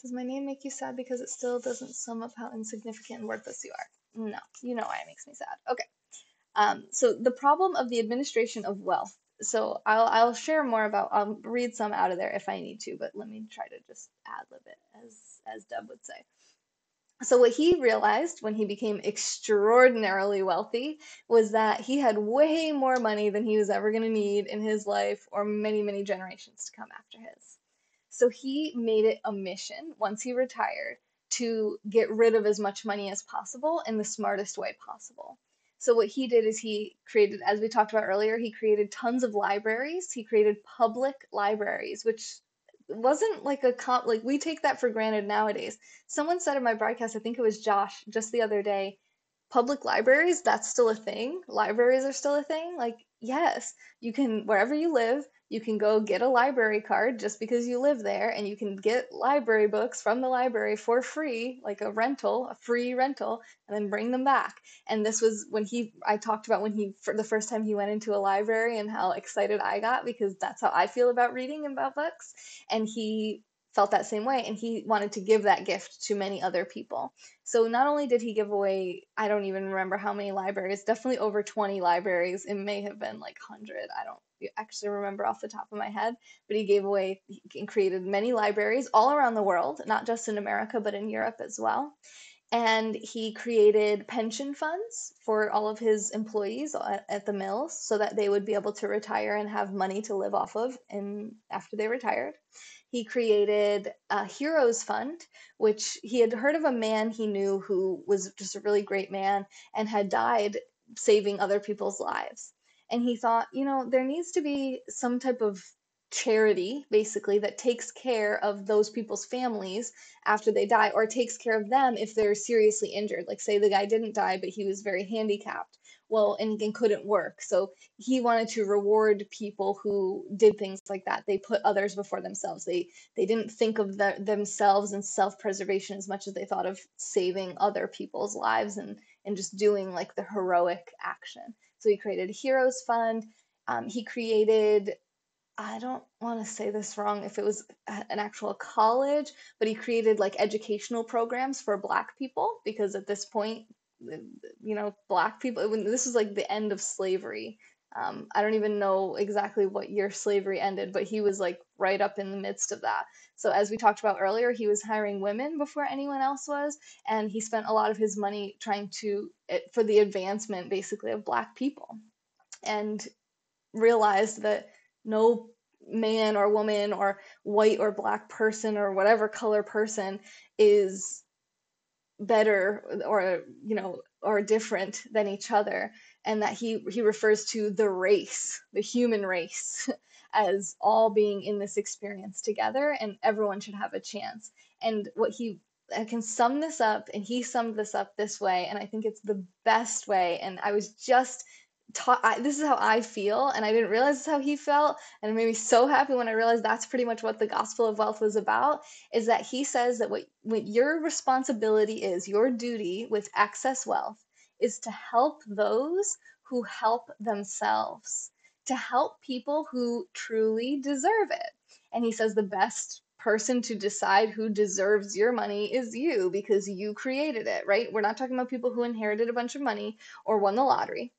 Does my name make you sad because it still doesn't sum up how insignificant and worthless you are? No, you know why it makes me sad. Okay. So the problem of the administration of wealth. So I'll share more about. I'll read some out of there if I need to, but let me try to just ad lib it, as Deb would say. So what he realized when he became extraordinarily wealthy was that he had way more money than he was ever going to need in his life or many, many generations to come after his. So he made it a mission once he retired to get rid of as much money as possible in the smartest way possible. So what he did is he created, as we talked about earlier, he created tons of libraries. He created public libraries, which wasn't like like we take that for granted nowadays. Someone said in my broadcast, I think it was Josh, just the other day, public libraries, that's still a thing. Libraries are still a thing. Like, yes, you can, wherever you live, you can go get a library card just because you live there, and you can get library books from the library for free, like a free rental, and then bring them back. And this was when I talked about when for the first time he went into a library and how excited I got because that's how I feel about reading and about books. And he felt that same way, and he wanted to give that gift to many other people. So not only did he give away, I don't even remember how many libraries, definitely over 20 libraries. It may have been like 100. I don't actually remember off the top of my head, but he gave away and created many libraries all around the world, not just in America, but in Europe as well. And he created pension funds for all of his employees at the mills so that they would be able to retire and have money to live off of after they retired. He created a heroes fund, which he had heard of a man he knew who was just a really great man and had died saving other people's lives. And he thought, there needs to be some type of charity, basically, that takes care of those people's families after they die, or takes care of them if they're seriously injured. Like, say the guy didn't die, but he was very handicapped. Well, and couldn't work. So he wanted to reward people who did things like that. They put others before themselves. They didn't think of themselves and self-preservation as much as they thought of saving other people's lives and just doing like the heroic action. So he created a Heroes Fund. He created, I don't want to say this wrong if it was an actual college, but he created like educational programs for Black people because at this point, Black people, when this was like the end of slavery. I don't even know exactly what year slavery ended, but he was like right up in the midst of that. So, as we talked about earlier, he was hiring women before anyone else was, and he spent a lot of his money trying for the advancement basically of Black people. And realized that no man or woman or white or Black person or whatever color person is better or different than each other, and that he refers to the race, the human race, as all being in this experience together, and everyone should have a chance. And I can sum this up, and he summed this up this way, and I think it's the best way. And I was just this is how I feel, and I didn't realize this is how he felt, and it made me so happy when I realized that's pretty much what the Gospel of Wealth was about. Is that he says that what your responsibility is, your duty with excess wealth, is to help those who help themselves, to help people who truly deserve it. And he says the best person to decide who deserves your money is you, because you created it, right? We're not talking about people who inherited a bunch of money or won the lottery.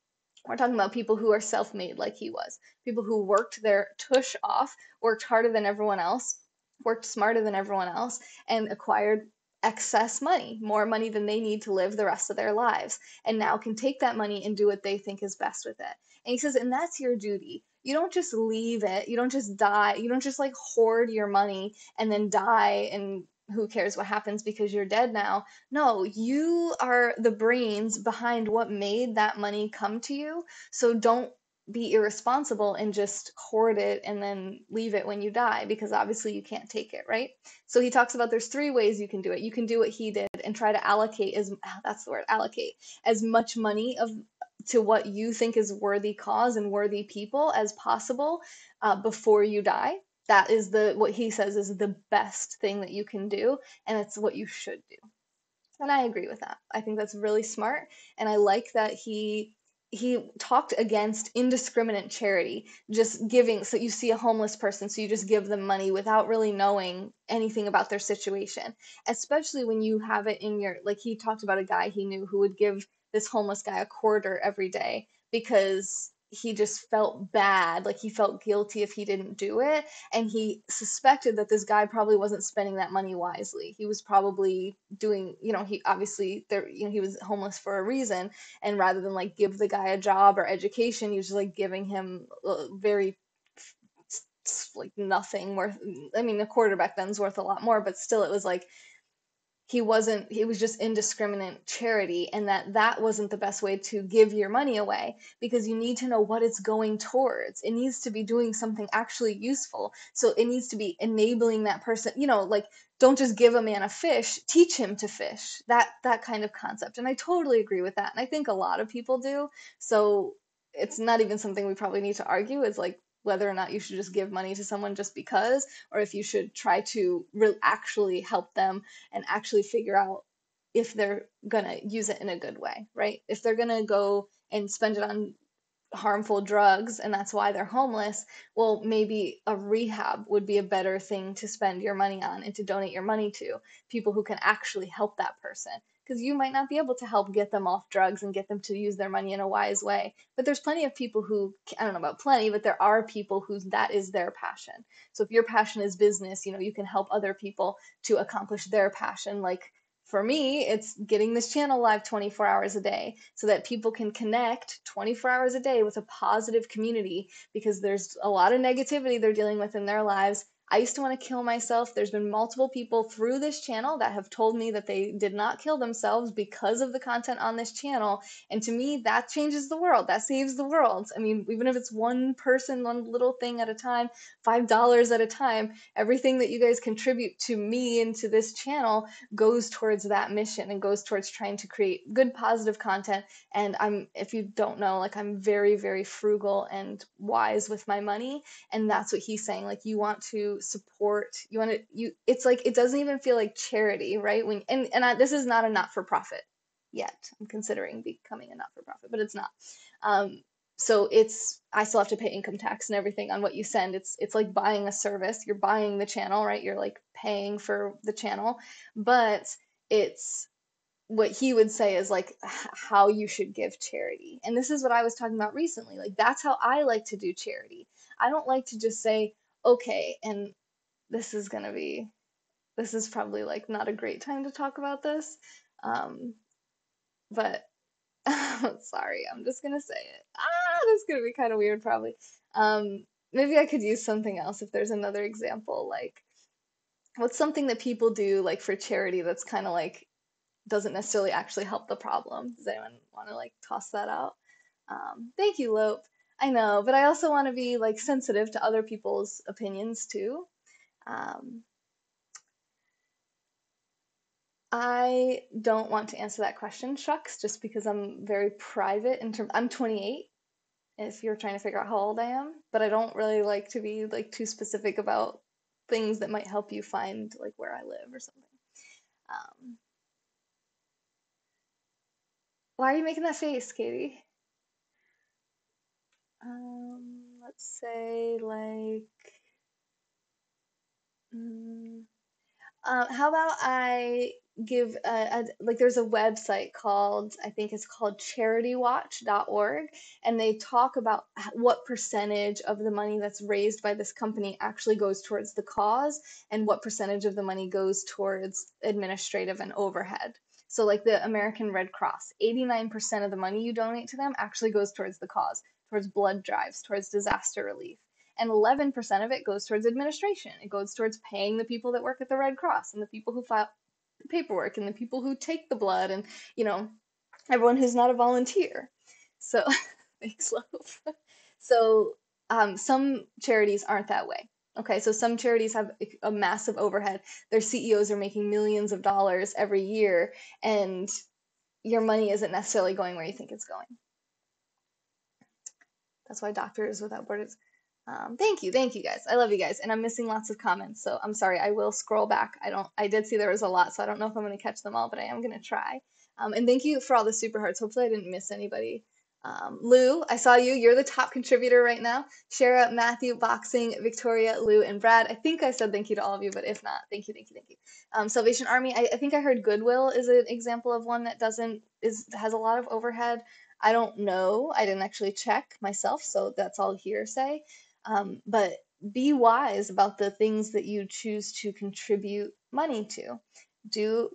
We're talking about people who are self-made like he was, people who worked their tush off, worked harder than everyone else, worked smarter than everyone else, and acquired excess money, more money than they need to live the rest of their lives, and now can take that money and do what they think is best with it. And he says, and that's your duty. You don't just leave it. You don't just die. You don't just like hoard your money and then die and who cares what happens because you're dead now. No, you are the brains behind what made that money come to you. So don't be irresponsible and just hoard it and then leave it when you die, because obviously you can't take it, right? So he talks about there's three ways you can do it. You can do what he did and try to allocate that's the word, allocate as much money to what you think is worthy cause and worthy people as possible before you die. That is what he says is the best thing that you can do, and it's what you should do. And I agree with that. I think that's really smart, and I like that he talked against indiscriminate charity, just giving. So you see a homeless person, so you just give them money without really knowing anything about their situation, especially when you have it in your, like he talked about a guy he knew who would give this homeless guy a quarter every day because he just felt bad, like he felt guilty if he didn't do it, and he suspected that this guy probably wasn't spending that money wisely. He was probably doing, he obviously there, he was homeless for a reason, and rather than like give the guy a job or education, he was just like giving him very like nothing worth. I mean, a quarter back then's worth a lot more, but still, it was like he was just indiscriminate charity, and that wasn't the best way to give your money away, because you need to know what it's going towards. It needs to be doing something actually useful, so it needs to be enabling that person, like don't just give a man a fish, teach him to fish, that kind of concept. And I totally agree with that, and I think a lot of people do. So it's not even something we probably need to argue, is like whether or not you should just give money to someone just because, or if you should try to actually help them and actually figure out if they're going to use it in a good way, right? If they're going to go and spend it on harmful drugs and that's why they're homeless, well, maybe a rehab would be a better thing to spend your money on and to donate your money to people who can actually help that person. Because you might not be able to help get them off drugs and get them to use their money in a wise way. But there's plenty of people who, I don't know about plenty, but there are people whose that is their passion. So if your passion is business, you can help other people to accomplish their passion. Like for me, it's getting this channel live 24 hours a day so that people can connect 24 hours a day with a positive community because there's a lot of negativity they're dealing with in their lives. I used to want to kill myself. There's been multiple people through this channel that have told me that they did not kill themselves because of the content on this channel. And to me, that changes the world. That saves the world. I mean, even if it's one person, one little thing at a time, $5 at a time, everything that you guys contribute to me and to this channel goes towards that mission and goes towards trying to create good, positive content. And if you don't know, like I'm very, very frugal and wise with my money. And that's what he's saying. Like you want to support, it's like, it doesn't even feel like charity, right? This is not a not-for-profit yet. I'm considering becoming a not-for-profit, but it's not. So I still have to pay income tax and everything on what you send. It's like buying a service. You're buying the channel, right? You're like paying for the channel, but it's what he would say is like how you should give charity. And this is what I was talking about recently. Like that's how I like to do charity. I don't like to just say, okay, and this is gonna be this is probably like not a great time to talk about this. But sorry, I'm just gonna say it. This is gonna be kind of weird probably. Maybe I could use something else if there's another example. Like what's something that people do like for charity that's kind of like doesn't necessarily actually help the problem. Does anyone want to like toss that out? Thank you, Lope. I know, but I also want to be like sensitive to other people's opinions too. Um, I don't want to answer that question, Shucks, just because I'm very private in terms. I'm 28, if you're trying to figure out how old I am, but I don't really like to be like too specific about things that might help you find like where I live or something. Um, why are you making that face, Katie? Let's say like, mm, how about I give like there's a website called I think it's called CharityWatch.org, and they talk about what percentage of the money that's raised by this company actually goes towards the cause, and what percentage of the money goes towards administrative and overhead. So like the American Red Cross, 89% of the money you donate to them actually goes towards the cause, towards blood drives, towards disaster relief, and 11% of it goes towards administration. It goes towards paying the people that work at the Red Cross and the people who file the paperwork and the people who take the blood and, you know, everyone who's not a volunteer. So, thanks, love. So, some charities aren't that way. Okay, so some charities have a massive overhead. Their CEOs are making millions of dollars every year, and your money isn't necessarily going where you think it's going. That's why Doctors Without Borders. Thank you guys. I love you guys, and I'm missing lots of comments, so I'm sorry. I will scroll back. I did see there was a lot, so I don't know if I'm going to catch them all, but I am going to try. And thank you for all the super hearts. Hopefully, I didn't miss anybody. Lou, I saw you. You're the top contributor right now. Shara, Matthew, Boxing, Victoria, Lou, and Brad. I think I said thank you to all of you, but if not, thank you, thank you, thank you. Salvation Army. I think I heard Goodwill is an example of one that has a lot of overhead. I don't know. I didn't actually check myself, so that's all hearsay. But be wise about the things that you choose to contribute money to. Do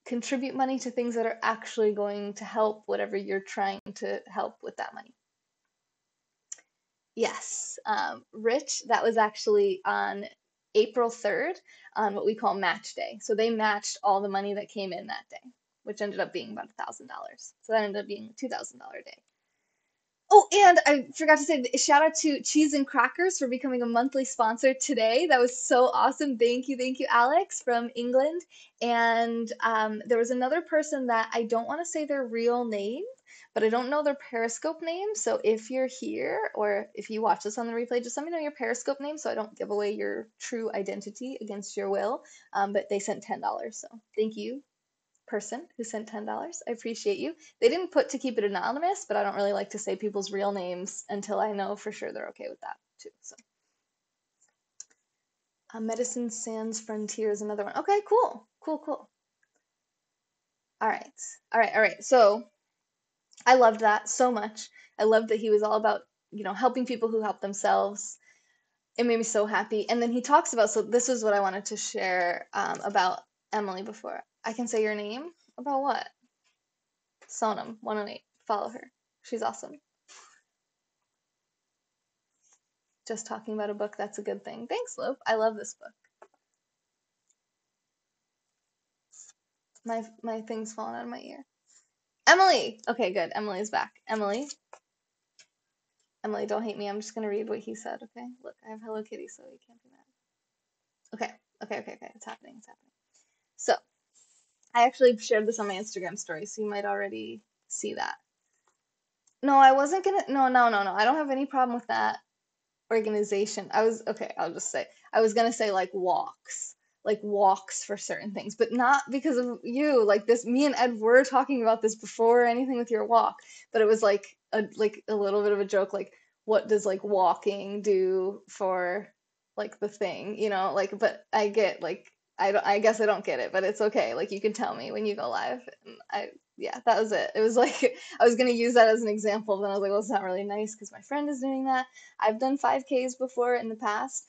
contribute money to things that are actually going to help whatever you're trying to help with that money. Yes, Rich, that was actually on April 3rd on what we call match day. So they matched all the money that came in that day, which ended up being about $1,000. So that ended up being a $2,000 day. Oh, and I forgot to say, shout out to Cheese and Crackers for becoming a monthly sponsor today. That was so awesome. Thank you, Alex from England. And there was another person that I don't want to say their real name, but I don't know their Periscope name. So if you're here or if you watch this on the replay, just let me know your Periscope name so I don't give away your true identity against your will. But they sent $10, so thank you. person who sent $10. I appreciate you. They didn't put to keep it anonymous, but I don't really like to say people's real names until I know for sure they're okay with that too. So, Medicine Sans Frontier is another one. Okay, cool, cool, cool. All right, all right, all right. So I loved that so much. I loved that he was all about, helping people who help themselves. It made me so happy. And then he talks about, so this is what I wanted to share about Emily before. I can say your name? About what? Sonam 108. Follow her. She's awesome. Just talking about a book, that's a good thing. Thanks, Lope. I love this book. My thing's falling out of my ear. Emily! Okay, good. Emily's back. Emily, don't hate me. I'm just gonna read what he said, okay? Look, I have Hello Kitty, so you can't be mad. Okay, okay. It's happening, it's happening. So, I actually shared this on my Instagram story, so you might already see that. No, I wasn't gonna, no. I don't have any problem with that organization. Okay, I'll just say, I was gonna say like walks for certain things, but not because of you. Like this, me and Ed were talking about this before anything with your walk, but it was like a little bit of a joke, like what does like walking do for like the thing, like, but I get like, I guess I don't get it, but it's okay. Like you can tell me when you go live. And yeah, that was it. It was like, I was gonna use that as an example, then I was like, well, it's not really nice because my friend is doing that. I've done 5Ks before in the past,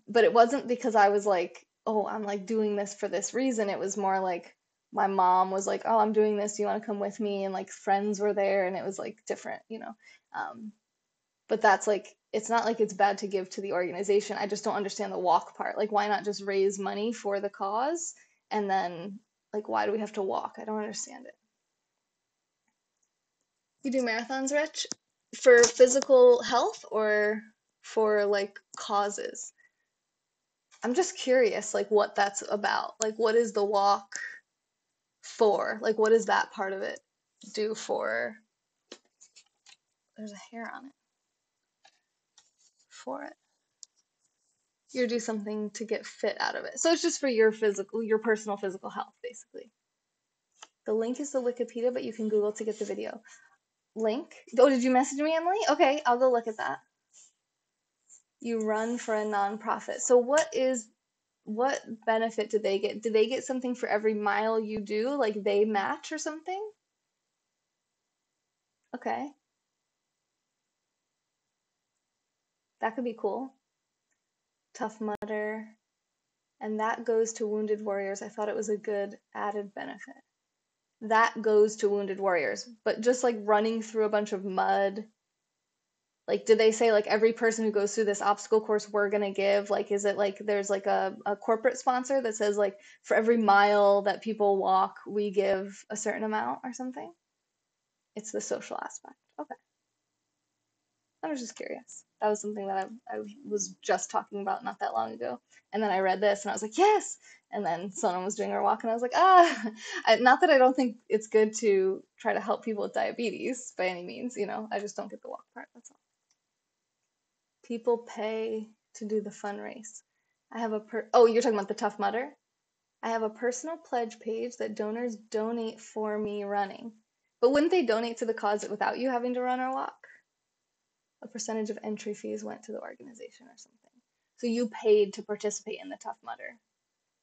but it wasn't because I was like, oh, I'm like doing this for this reason. It was more like my mom was like, oh, I'm doing this. Do you want to come with me? And like friends were there, and it was like different. But that's like, it's not like it's bad to give to the organization. I just don't understand the walk part. Like, why not just raise money for the cause? And then, like, why do we have to walk? I don't understand it. You do marathons, Rich? For physical health or for like causes? I'm just curious, like what that's about. Like what is the walk for? Like what does that part of it do for? There's a hair on it. For it. You do something to get fit out of it. So it's just for your personal physical health, basically. The link is the Wikipedia, but you can Google to get the video. Link? Oh, did you message me, Emily? Okay, I'll go look at that. You run for a nonprofit. So what benefit do they get? Do they get something for every mile you do? Like they match or something? Okay, that could be cool. Tough Mudder. And that goes to Wounded Warriors. I thought it was a good added benefit. That goes to Wounded Warriors. But just like running through a bunch of mud, like did they say like every person who goes through this obstacle course we're gonna give? Like is it like there's like a corporate sponsor that says like for every mile that people walk, we give a certain amount or something? It's the social aspect. Okay. I was just curious. That was something that I was just talking about not that long ago. And then I read this and I was like, yes. And then someone was doing her walk and I was like, ah. Not that I don't think it's good to try to help people with diabetes by any means, I just don't get the walk part. That's all. People pay to do the fun race. Oh, you're talking about the Tough Mudder? I have a personal pledge page that donors donate for me running. But wouldn't they donate to the cause without you having to run or walk? A percentage of entry fees went to the organization or something. So you paid to participate in the Tough Mudder.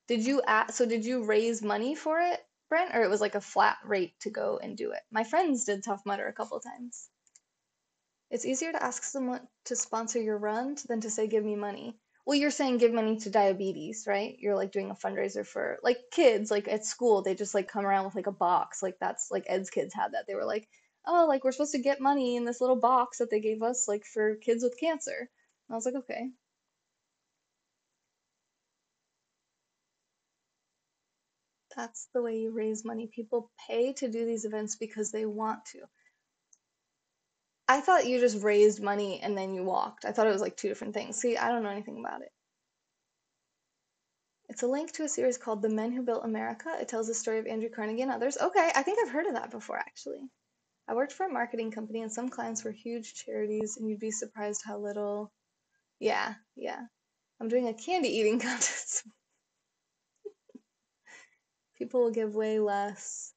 Did you raise money for it, Brent, or it was like a flat rate to go and do it? My friends did Tough Mudder a couple times. It's easier to ask someone to sponsor your run than to say, give me money. Well, you're saying give money to diabetes, right? You're like doing a fundraiser for like kids, like at school, they just like come around with like a box. Like that's like Ed's kids had that. They were like, oh, like we're supposed to get money in this little box that they gave us like for kids with cancer. And I was like, okay. That's the way you raise money. People pay to do these events because they want to. I thought you just raised money and then you walked. I thought it was like two different things. See, I don't know anything about it. It's a link to a series called The Men Who Built America. It tells the story of Andrew Carnegie and others. Okay, I think I've heard of that before, actually. I worked for a marketing company, and some clients were huge charities, and you'd be surprised how little. Yeah, yeah. I'm doing a candy eating contest. People will give way less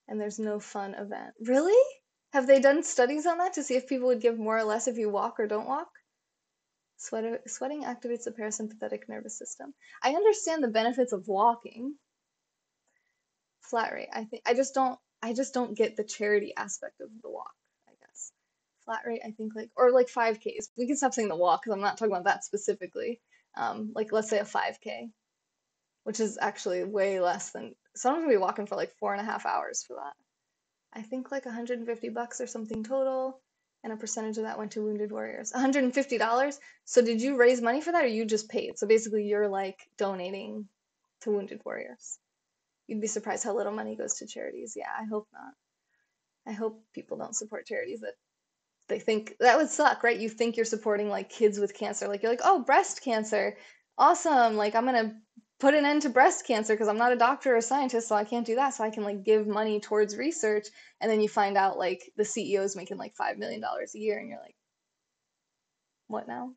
and there's no fun event. Really? Have they done studies on that to see if people would give more or less if you walk or don't walk? Sweating activates the parasympathetic nervous system. I understand the benefits of walking. Flat rate. I just don't get the charity aspect of the walk, I guess. Flat rate, I think like or like 5Ks. We can stop saying the walk because I'm not talking about that specifically. Like let's say a 5K, which is actually way less than someone's gonna be walking for like 4.5 hours for that. I think like $150 or something total, and a percentage of that went to Wounded Warriors. $150? So did you raise money for that or you just paid? So basically you're like donating to Wounded Warriors. You'd be surprised how little money goes to charities. Yeah, I hope not. I hope people don't support charities that they think that would suck, right? You think you're supporting like kids with cancer. Like you're like, oh, breast cancer. Awesome. Like I'm gonna put an end to breast cancer because I'm not a doctor or a scientist, so I can't do that. So I can like give money towards research. And then you find out like the CEO is making like $5 million a year, and you're like, what now?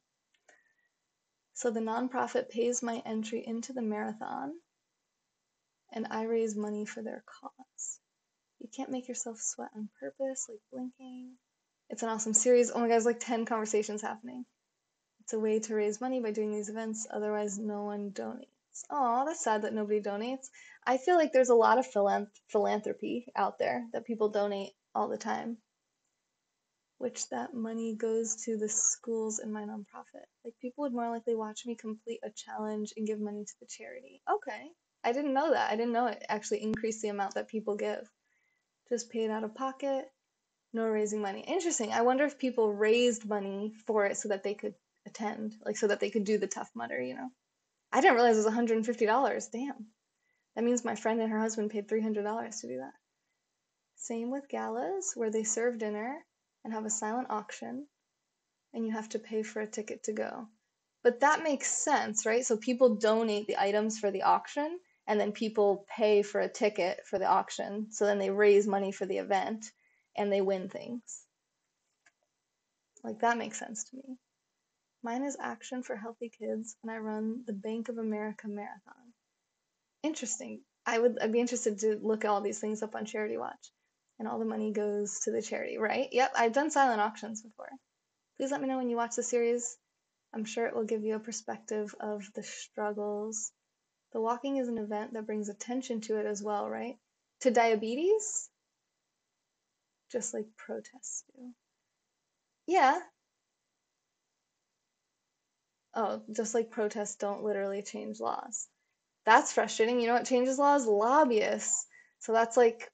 So the nonprofit pays my entry into the marathon, and I raise money for their cause. You can't make yourself sweat on purpose, like blinking. It's an awesome series. Oh my God, there's like 10 conversations happening. It's a way to raise money by doing these events, otherwise no one donates. Oh, that's sad that nobody donates. I feel like there's a lot of philanthropy out there that people donate all the time, which that money goes to the schools in my nonprofit. Like people would more likely watch me complete a challenge and give money to the charity. Okay. I didn't know that. I didn't know it actually increased the amount that people give. Just paid out of pocket, no raising money. Interesting. I wonder if people raised money for it so that they could attend, like so that they could do the Tough Mudder, you know? I didn't realize it was $150. Damn. That means my friend and her husband paid $300 to do that. Same with galas, where they serve dinner and have a silent auction, and you have to pay for a ticket to go. But that makes sense, right? So people donate the items for the auction, and then people pay for a ticket for the auction. So then they raise money for the event, and they win things. Like that makes sense to me. Mine is Action for Healthy Kids, and I run the Bank of America Marathon. Interesting. I'd be interested to look all these things up on Charity Watch. And all the money goes to the charity, right? Yep, I've done silent auctions before. Please let me know when you watch the series. I'm sure it will give you a perspective of the struggles. The walking is an event that brings attention to it as well, right? To diabetes, just like protests do. Yeah. Oh, just like protests don't literally change laws. That's frustrating. You know what changes laws? Lobbyists. So that's like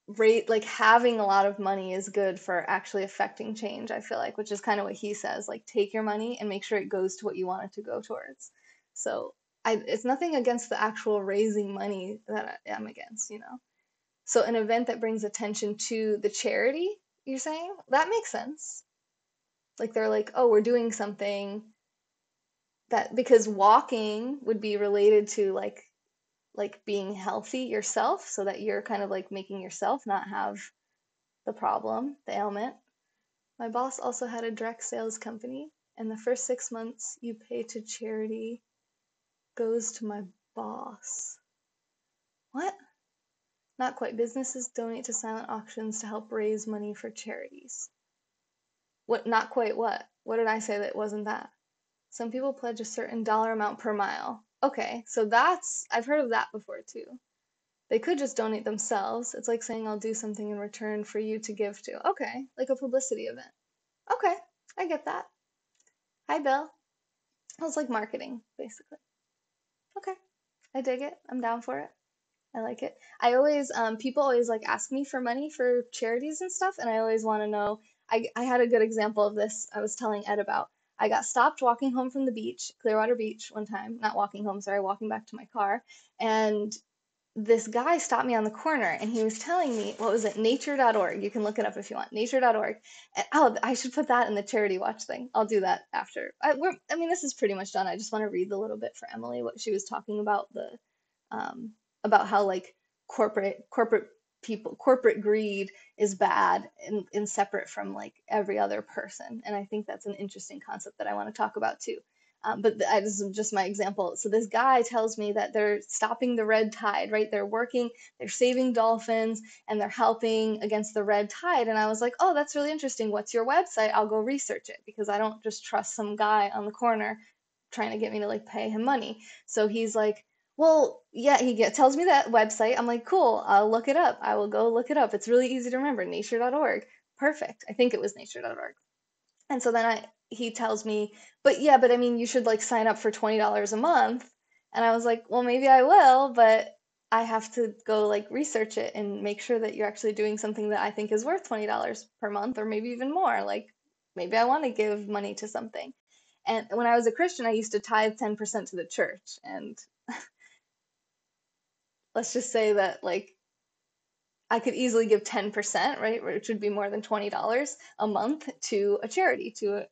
rate like having a lot of money is good for actually affecting change, I feel like, which is kind of what he says, like take your money and make sure it goes to what you want it to go towards. So it's nothing against the actual raising money that I'm against, you know. So an event that brings attention to the charity, you're saying? That makes sense. Like they're like, oh, we're doing something that because walking would be related to like being healthy yourself so that you're kind of like making yourself not have the problem, the ailment. My boss also had a direct sales company, and the first 6 months you pay to charity goes to my boss. What? Not quite. Businesses donate to silent auctions to help raise money for charities. What? Not quite what? What did I say that wasn't that? Some people pledge a certain dollar amount per mile. Okay, so I've heard of that before too. They could just donate themselves. It's like saying I'll do something in return for you to give to. Okay, like a publicity event. Okay, I get that. Hi, Bill. It was like marketing, basically. Okay, I dig it. I'm down for it. I like it. People always like ask me for money for charities and stuff, and I always want to know. I had a good example of this I was telling Ed about. I got stopped walking home from the beach, Clearwater Beach, one time. Not walking home, sorry, walking back to my car. And this guy stopped me on the corner and he was telling me, what was it? Nature.org. You can look it up if you want. Nature.org. And, oh, I should put that in the charity watch thing. I'll do that after. I mean, this is pretty much done. I just want to read a little bit for Emily what she was talking um, about how like corporate people, corporate greed is bad and separate from like every other person. And I think that's an interesting concept that I want to talk about too. But this is just my example. So this guy tells me that they're stopping the red tide, right? They're working, they're saving dolphins, and they're helping against the red tide. And I was like, oh, that's really interesting. What's your website? I'll go research it because I don't just trust some guy on the corner trying to get me to like pay him money. So he's like, well, yeah, tells me that website. I'm like, cool, I'll look it up. I will go look it up. It's really easy to remember, nature.org. Perfect. I think it was nature.org. And so then he tells me, but yeah, but I mean, you should like sign up for $20 a month. And I was like, well, maybe I will, but I have to go like research it and make sure that you're actually doing something that I think is worth $20 per month or maybe even more. Like maybe I want to give money to something. And when I was a Christian, I used to tithe 10% to the church. And let's just say that like I could easily give 10%, right, which would be more than $20 a month to a charity, to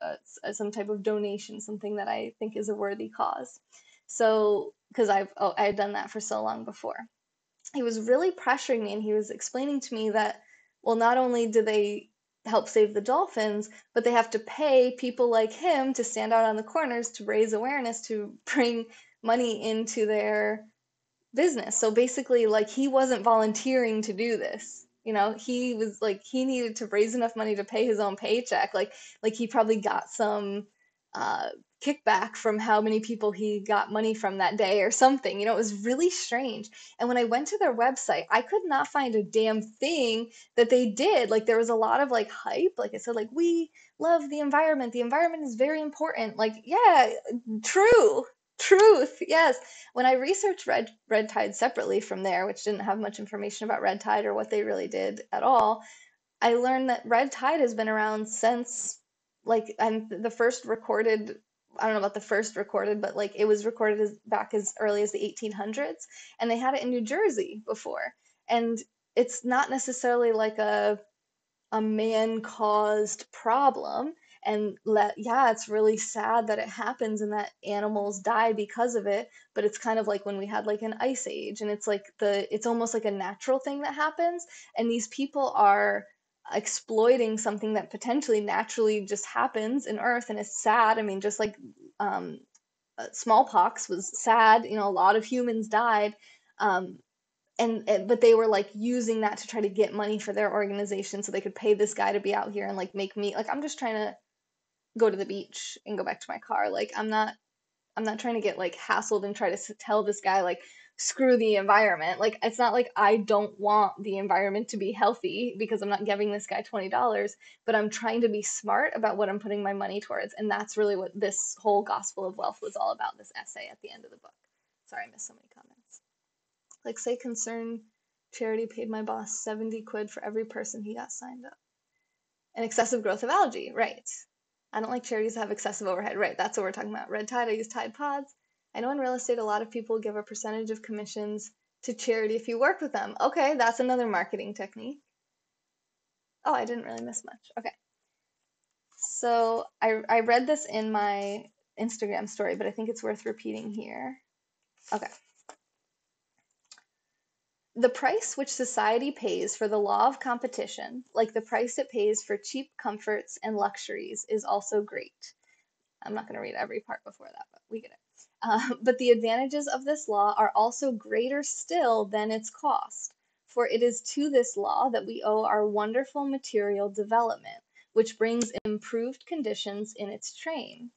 some type of donation, something that I think is a worthy cause. So, because I had done that for so long before. He was really pressuring me and he was explaining to me that, well, not only do they help save the dolphins, but they have to pay people like him to stand out on the corners to raise awareness, to bring money into their business. So basically, like he wasn't volunteering to do this. You know, he was like he needed to raise enough money to pay his own paycheck. Like he probably got some uh kickback from how many people he got money from that day or something. You know, it was really strange. And when I went to their website, I could not find a damn thing that they did. Like there was a lot of like hype. Like I said, like we love the environment. The environment is very important. Like, yeah, true. Truth, yes. When I researched red tide separately from there, which didn't have much information about red tide or what they really did at all, I learned that red tide has been around since like and the first recorded I don't know about the first recorded, but like it was recorded back as early as the 1800s, and they had it in New Jersey before. And it's not necessarily like a man-caused problem. And yeah, it's really sad that it happens and that animals die because of it, but it's kind of like when we had like an ice age, and it's almost like a natural thing that happens, and these people are exploiting something that potentially naturally just happens in Earth, and it's sad. I mean, just like um, smallpox was sad, you know, a lot of humans died. Um, but they were like using that to try to get money for their organization so they could pay this guy to be out here and like make me like I'm just trying to go to the beach and go back to my car. Like I'm not trying to get like hassled and try to tell this guy like screw the environment. Like it's not like I don't want the environment to be healthy because I'm not giving this guy $20, but I'm trying to be smart about what I'm putting my money towards. And that's really what this whole Gospel of Wealth was all about, this essay at the end of the book. Sorry, I missed so many comments. Like, say concern charity paid my boss 70 quid for every person he got signed up. And excessive growth of algae, right. I don't like charities that have excessive overhead, right. That's what we're talking about. Red Tide, I use Tide Pods. I know in real estate a lot of people give a percentage of commissions to charity if you work with them. Okay, that's another marketing technique. Oh, I didn't really miss much. Okay. So I read this in my Instagram story, but I think it's worth repeating here. Okay. The price which society pays for the law of competition, like the price it pays for cheap comforts and luxuries, is also great. I'm not going to read every part before that, but we get it. But the advantages of this law are also greater still than its cost, for it is to this law that we owe our wonderful material development, which brings improved conditions in its train.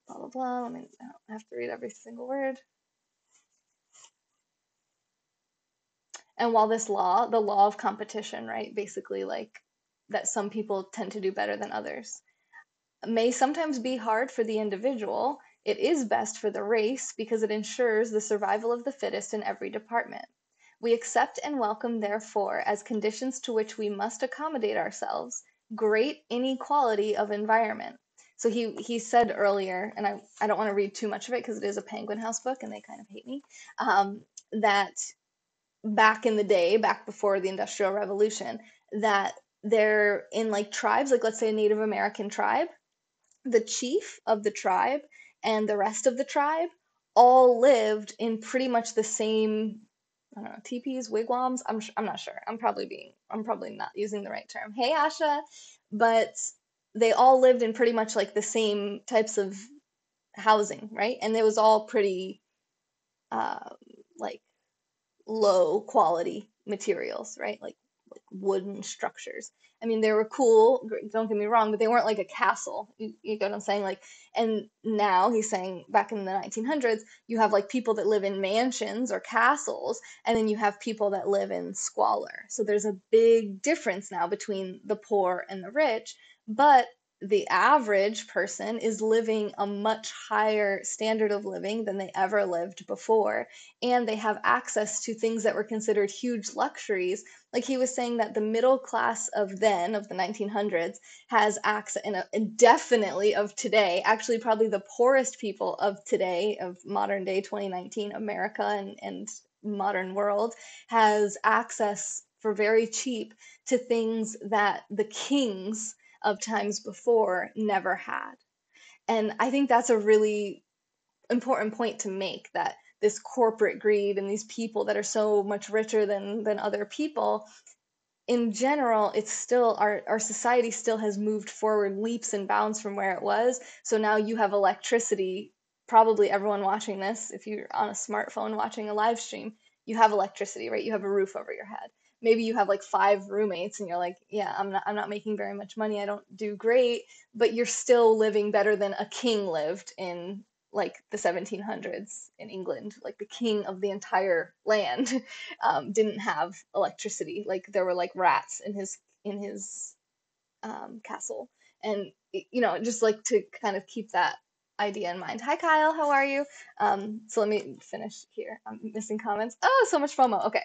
Blah, blah, blah. I don't have to read every single word. And while this law, the law of competition, right, basically like that some people tend to do better than others, may sometimes be hard for the individual, it is best for the race because it ensures the survival of the fittest in every department. We accept and welcome, therefore, as conditions to which we must accommodate ourselves, great inequality of environment. So he said earlier, and I don't want to read too much of it because it is a Penguin House book and they kind of hate me, that back in the day, back before the Industrial Revolution, that they're in like tribes, like let's say a Native American tribe, the chief of the tribe and the rest of the tribe all lived in pretty much the same, I don't know, teepees, wigwams. I'm not sure. I'm probably not using the right term. Hey, Asha, but they all lived in pretty much like the same types of housing, right? And it was all pretty um, like low quality materials, right? Like wooden structures. I mean, they were cool, don't get me wrong, but they weren't like a castle. You get what I'm saying? Like, and now he's saying back in the 1900s, you have like people that live in mansions or castles, and then you have people that live in squalor. So there's a big difference now between the poor and the rich, but the average person is living a much higher standard of living than they ever lived before, and they have access to things that were considered huge luxuries. Like he was saying that the middle class of then, of the 1900s, has access, and definitely of today, actually probably the poorest people of today, of modern day 2019 America and modern world, has access for very cheap to things that the kings of times before never had. And I think that's a really important point to make, that this corporate greed and these people that are so much richer than other people, in general, it's still our society still has moved forward leaps and bounds from where it was. So now you have electricity. Probably everyone watching this, if you're on a smartphone watching a live stream, you have electricity, right? You have a roof over your head. Maybe you have like five roommates and you're like, yeah, I'm not making very much money. I don't do great, but you're still living better than a king lived in like the 1700s in England, like the king of the entire land. Didn't have electricity. Like there were like rats in his castle, and just like to kind of keep that idea in mind. Hi Kyle, how are you? So let me finish here. I'm missing comments. Oh, so much FOMO. Okay.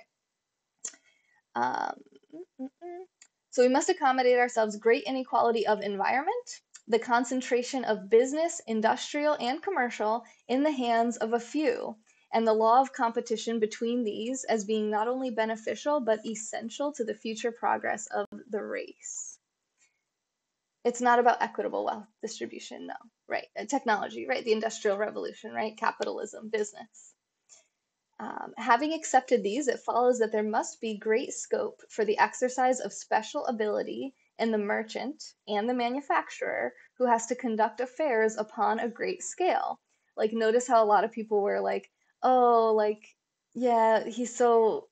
Um, mm, mm, mm. So we must accommodate ourselves great inequality of environment, the concentration of business, industrial, and commercial in the hands of a few, and the law of competition between these as being not only beneficial but essential to the future progress of the race. It's not about equitable wealth distribution, no, right? Technology, right? The Industrial Revolution, right? Capitalism, business. Having accepted these, it follows that there must be great scope for the exercise of special ability in the merchant and the manufacturer who has to conduct affairs upon a great scale. Like, notice how a lot of people were like, oh, like, yeah, he's so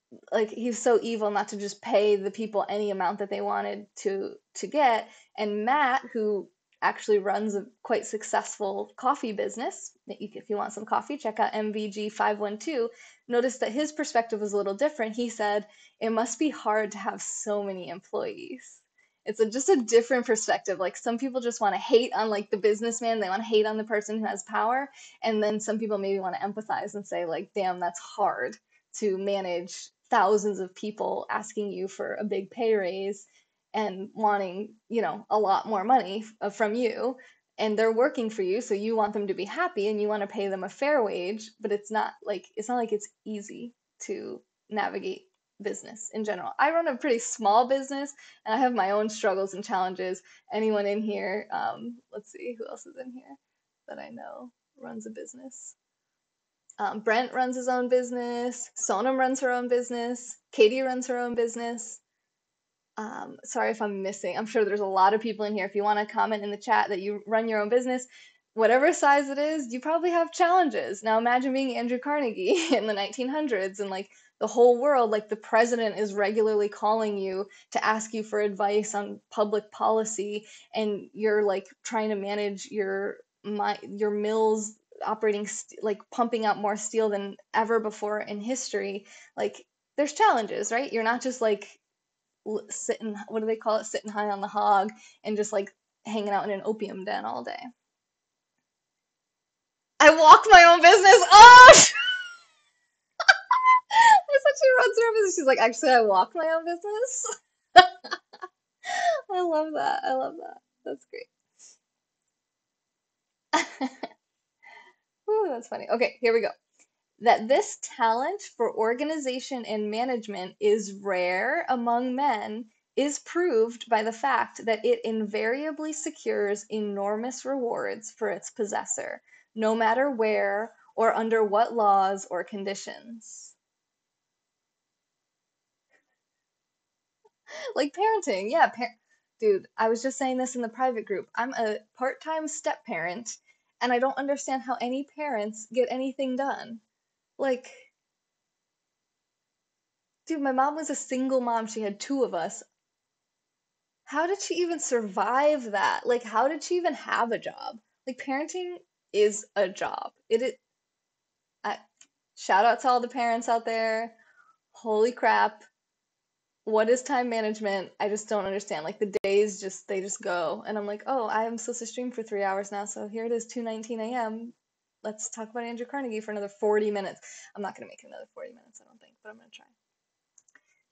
evil not to just pay the people any amount that they wanted to get. And Matt, who actually runs a quite successful coffee business, if you want some coffee, check out MVG 512. Notice that his perspective was a little different. He said, it must be hard to have so many employees. It's just a different perspective. Like some people just want to hate on like the businessman, they want to hate on the person who has power, and then some people maybe want to empathize and say like, damn, that's hard to manage thousands of people asking you for a big pay raise and wanting, a lot more money from you, and they're working for you, so you want them to be happy and you want to pay them a fair wage, but it's not like it's easy to navigate business in general. I run a pretty small business and I have my own struggles and challenges. Anyone in here, let's see who else is in here that I know runs a business. Brent runs his own business. Sonam runs her own business. Katie runs her own business. Sorry if I'm missing. I'm sure there's a lot of people in here. If you want to comment in the chat that you run your own business, whatever size it is, you probably have challenges. Now imagine being Andrew Carnegie in the 1900s and like the whole world, like the president is regularly calling you to ask you for advice on public policy, and you're like trying to manage your mills operating like pumping out more steel than ever before in history. Like there's challenges, right? You're not just like sitting, what do they call it, sitting high on the hog and just like hanging out in an opium den all day. I walk my own business. Oh, I said she runs her own business. She's like, actually, I walk my own business. I love that. I love that. That's great. Ooh, that's funny. Okay, here we go. That this talent for organization and management is rare among men is proved by the fact that it invariably secures enormous rewards for its possessor, no matter where or under what laws or conditions. Like parenting, yeah. Dude, I was just saying this in the private group. I'm a part time step parent, And I don't understand how any parents get anything done. Like, dude, my mom was a single mom. She had two of us. How did she even survive that? Like, how did she even have a job? Like, parenting is a job. It is, I, shout out to all the parents out there. Holy crap. What is time management? I just don't understand. Like the days just they just go. And I'm like, oh, I am supposed to stream for 3 hours now, so here it is, 2:19 a.m. Let's talk about Andrew Carnegie for another 40 minutes. I'm not gonna make it another 40 minutes, I don't think, but I'm gonna try.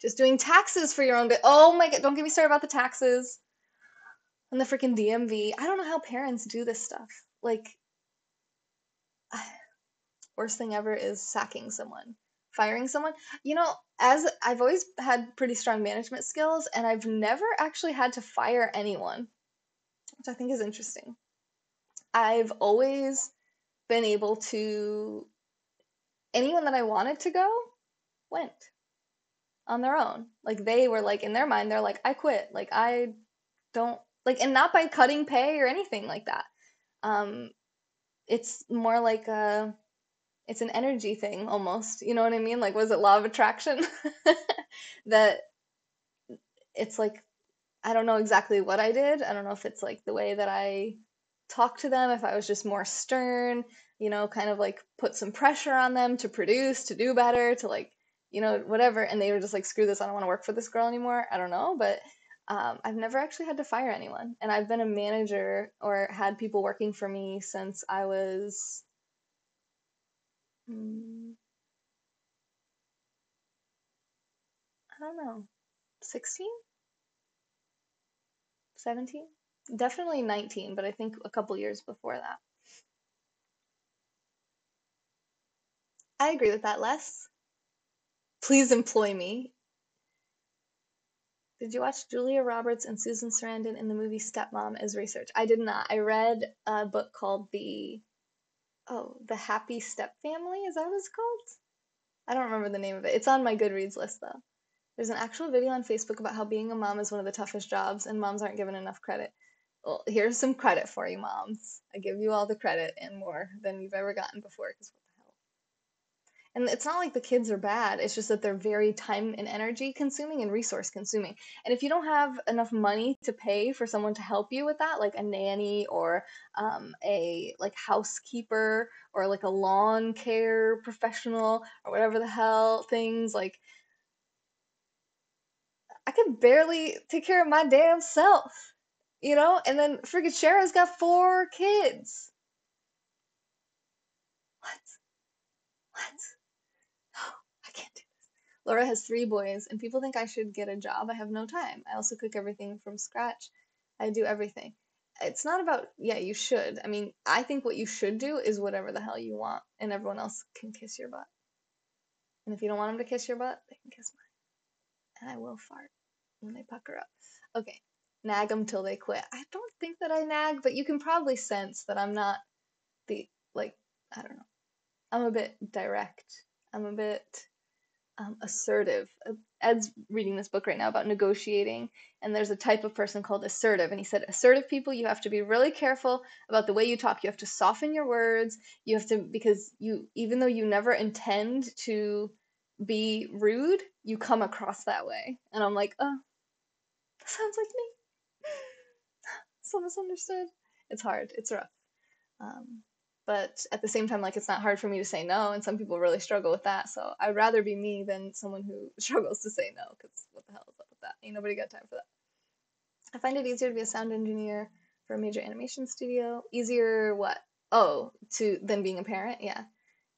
Just doing taxes for your own good. Oh my god, don't get me started about the taxes and the freaking DMV. I don't know how parents do this stuff. Like, worst thing ever is sacking someone, firing someone. As I've always had pretty strong management skills, and I've never actually had to fire anyone, which I think is interesting. I've always been able to, anyone that I wanted to go went on their own. Like they were like, in their mind, they're like, I quit. Like I don't like, and not by cutting pay or anything like that. Um, it's more like it's an energy thing almost. You know what I mean? Like, was it law of attraction? That it's like, I don't know exactly what I did. I don't know if it's like the way that I talked to them, if I was just more stern, kind of like put some pressure on them to produce, to do better, to like, whatever. And they were just like, screw this, I don't want to work for this girl anymore. I don't know. But I've never actually had to fire anyone. And I've been a manager or had people working for me since I was, mm, I don't know, 16, 17? Definitely 19, but I think a couple years before that. I agree with that, Les. Please employ me. Did you watch Julia Roberts and Susan Sarandon in the movie Stepmom as research? I did not. I read a book called The Happy Step Family. Is that what it's called? I don't remember the name of it. It's on my Goodreads list though. There's an actual video on Facebook about how being a mom is one of the toughest jobs and moms aren't given enough credit. Well, here's some credit for you, moms. I give you all the credit and more than you've ever gotten before, because what the hell? And it's not like the kids are bad. It's just that they're very time and energy consuming and resource consuming. And if you don't have enough money to pay for someone to help you with that, like a nanny or a like housekeeper or like a lawn care professional or whatever the hell things, like I could barely take care of my damn self, And then freaking Shara's got 4 kids. What? What? I can't do this. Laura has 3 boys, and people think I should get a job. I have no time. I also cook everything from scratch. I do everything. It's not about, yeah, you should. I mean, I think what you should do is whatever the hell you want, and everyone else can kiss your butt. And if you don't want them to kiss your butt, they can kiss mine. And I will fart when they pucker up. Okay, nag them till they quit. I don't think that I nag, but you can probably sense that I'm not the, like, I don't know. I'm a bit direct. I'm a bit assertive. Ed's reading this book right now about negotiating, and there's a type of person called assertive. And he said, assertive people, you have to be really careful about the way you talk. You have to soften your words. You have to, because even though you never intend to be rude, you come across that way. And I'm like, oh, that sounds like me. So misunderstood. It's hard. It's rough. Um, but at the same time, like it's not hard for me to say no, and some people really struggle with that. So I'd rather be me than someone who struggles to say no, because what the hell is up with that? Ain't nobody got time for that. I find it easier to be a sound engineer for a major animation studio. Easier what? Oh, to than being a parent? Yeah.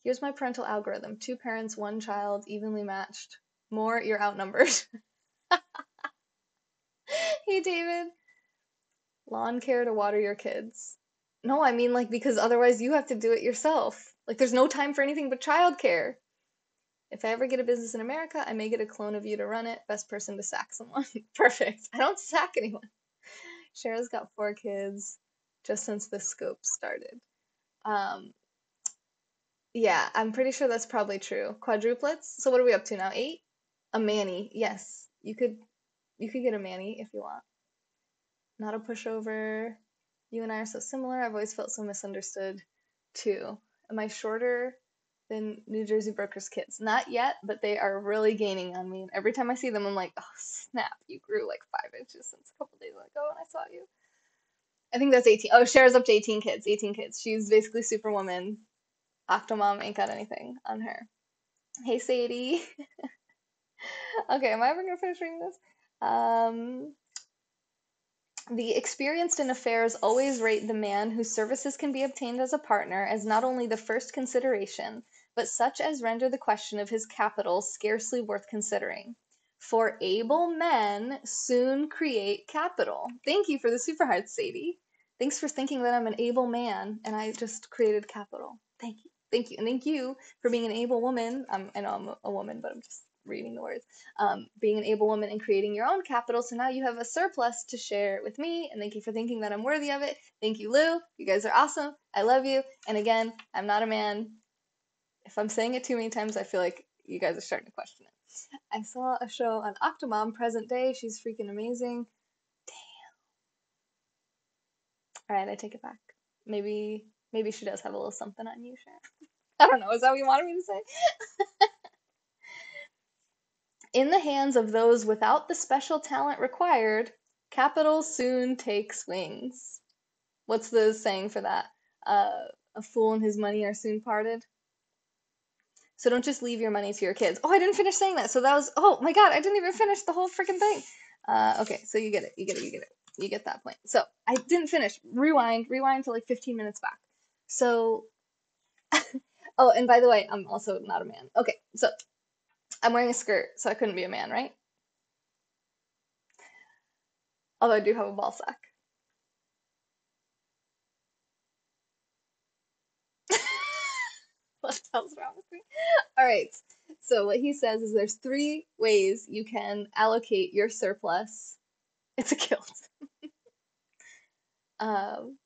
Here's my parental algorithm. 2 parents, 1 child, evenly matched. More, you're outnumbered. Hey, David. Lawn care to water your kids. No, I mean like because otherwise you have to do it yourself. Like there's no time for anything but childcare. If I ever get a business in America, I may get a clone of you to run it. Best person to sack someone. Perfect. I don't sack anyone. Shara's got 4 kids just since the scope started. Um, yeah, I'm pretty sure that's probably true. Quadruplets? So what are we up to now? 8? A Manny. Yes. You could get a Manny if you want. Not a pushover. You and I are so similar. I've always felt so misunderstood too. Am I shorter than New Jersey Brokers kids? Not yet, but they are really gaining on me. And every time I see them, I'm like, oh snap, you grew like 5 inches since a couple days ago when I saw you. I think that's 18. Oh, Cher's up to 18 kids. 18 kids. She's basically Superwoman. Octomom ain't got anything on her. Hey, Sadie. Okay, am I ever gonna finish reading this? Um, The experienced in affairs always rate the man whose services can be obtained as a partner as not only the first consideration, but such as render the question of his capital scarcely worth considering. For able men soon create capital. Thank you for the super hearts, Sadie. Thanks for thinking that I'm an able man and I just created capital. Thank you. Thank you. And thank you for being an able woman. I know I'm a woman, but I'm just reading the words. Being an able woman and creating your own capital. So now you have a surplus to share with me. And thank you for thinking that I'm worthy of it. Thank you, Lou. You guys are awesome. I love you. And again, I'm not a man. If I'm saying it too many times, I feel like you guys are starting to question it. I saw a show on Octomom present day. She's freaking amazing. All right, I take it back. Maybe she does have a little something on you, Sharon. I don't know. Is that what you wanted me to say? In the hands of those without the special talent required, capital soon takes wings. What's the saying for that? A fool and his money are soon parted. So don't just leave your money to your kids. Oh, I didn't finish saying that. So that was, oh my God, I didn't even finish the whole freaking thing. Okay, so you get it. You get it. You get it. You get that point. So I didn't finish. Rewind to like 15 minutes back. So, oh, and by the way, I'm also not a man. Okay, so I'm wearing a skirt, so I couldn't be a man, right? Although I do have a ball sack. What the hell's wrong with me? All right. So what he says is there's 3 ways you can allocate your surplus. It's a kilt. Um,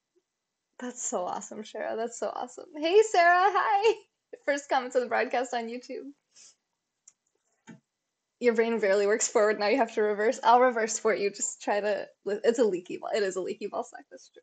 that's so awesome, Shara. That's so awesome. Hey, Sarah. Hi. First comment to the broadcast on YouTube. Your brain barely works forward. Now you have to reverse. I'll reverse for you. Just try to. It's a leaky ball. It is a leaky ball sack. That's true.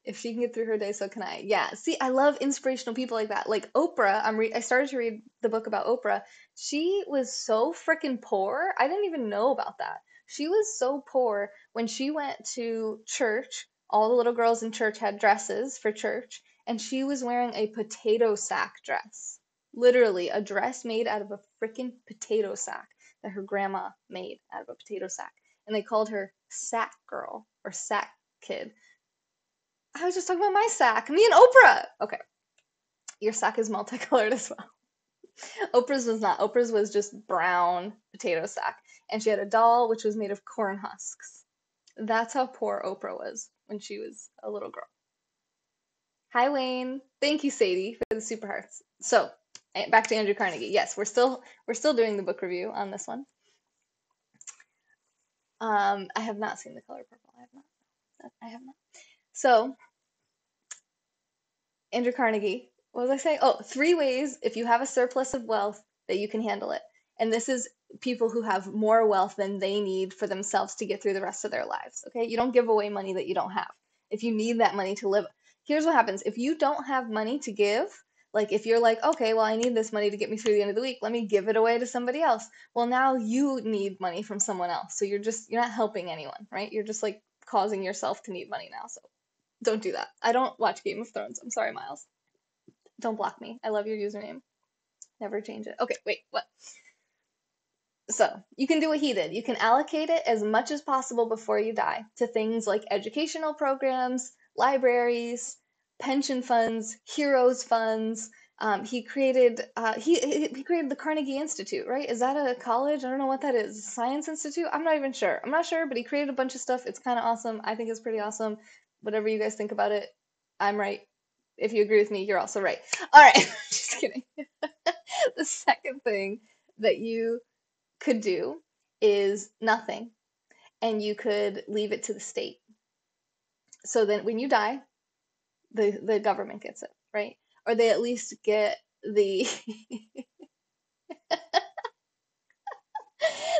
If she can get through her day, so can I. Yeah. See, I love inspirational people like that. Like Oprah. I started to read the book about Oprah. She was so freaking poor. I didn't even know about that. She was so poor when she went to church. All the little girls in church had dresses for church, and she was wearing a potato sack dress. Literally, a dress made out of a freaking potato sack that her grandma made out of a potato sack. And they called her Sack Girl or Sack Kid. I was just talking about my sack. Me and Oprah. Okay, your sack is multicolored as well. Oprah's was not. Oprah's was just brown potato sack. And she had a doll which was made of corn husks. That's how poor Oprah was when she was a little girl. Hi, Wayne. Thank you, Sadie, for the super hearts. So, back to Andrew Carnegie. Yes, we're still doing the book review on this one. I have not seen The Color Purple. I have not. I have not. So, Andrew Carnegie. What was I saying? Oh, 3 ways if you have a surplus of wealth that you can handle it. And this is people who have more wealth than they need for themselves to get through the rest of their lives. Okay? You don't give away money that you don't have. If you need that money to live, here's what happens. If you don't have money to give, like if you're like, okay, well, I need this money to get me through the end of the week, let me give it away to somebody else. Well, now you need money from someone else. So you're not helping anyone, right? You're just like causing yourself to need money now. So don't do that. I don't watch Game of Thrones. I'm sorry, Miles. Don't block me. I love your username. Never change it. Okay, wait, what? So, you can do what he did. You can allocate it as much as possible before you die to things like educational programs, libraries, pension funds, heroes funds. He created the Carnegie Institute, right? Is that a college? I don't know what that is. Science Institute? I'm not even sure. I'm not sure, but he created a bunch of stuff. It's kind of awesome. I think it's pretty awesome. Whatever you guys think about it, I'm right. If you agree with me, you're also right. All right, just kidding. The second thing that you could do is nothing, and you could leave it to the state. So then when you die, the government gets it, right? Or they at least get the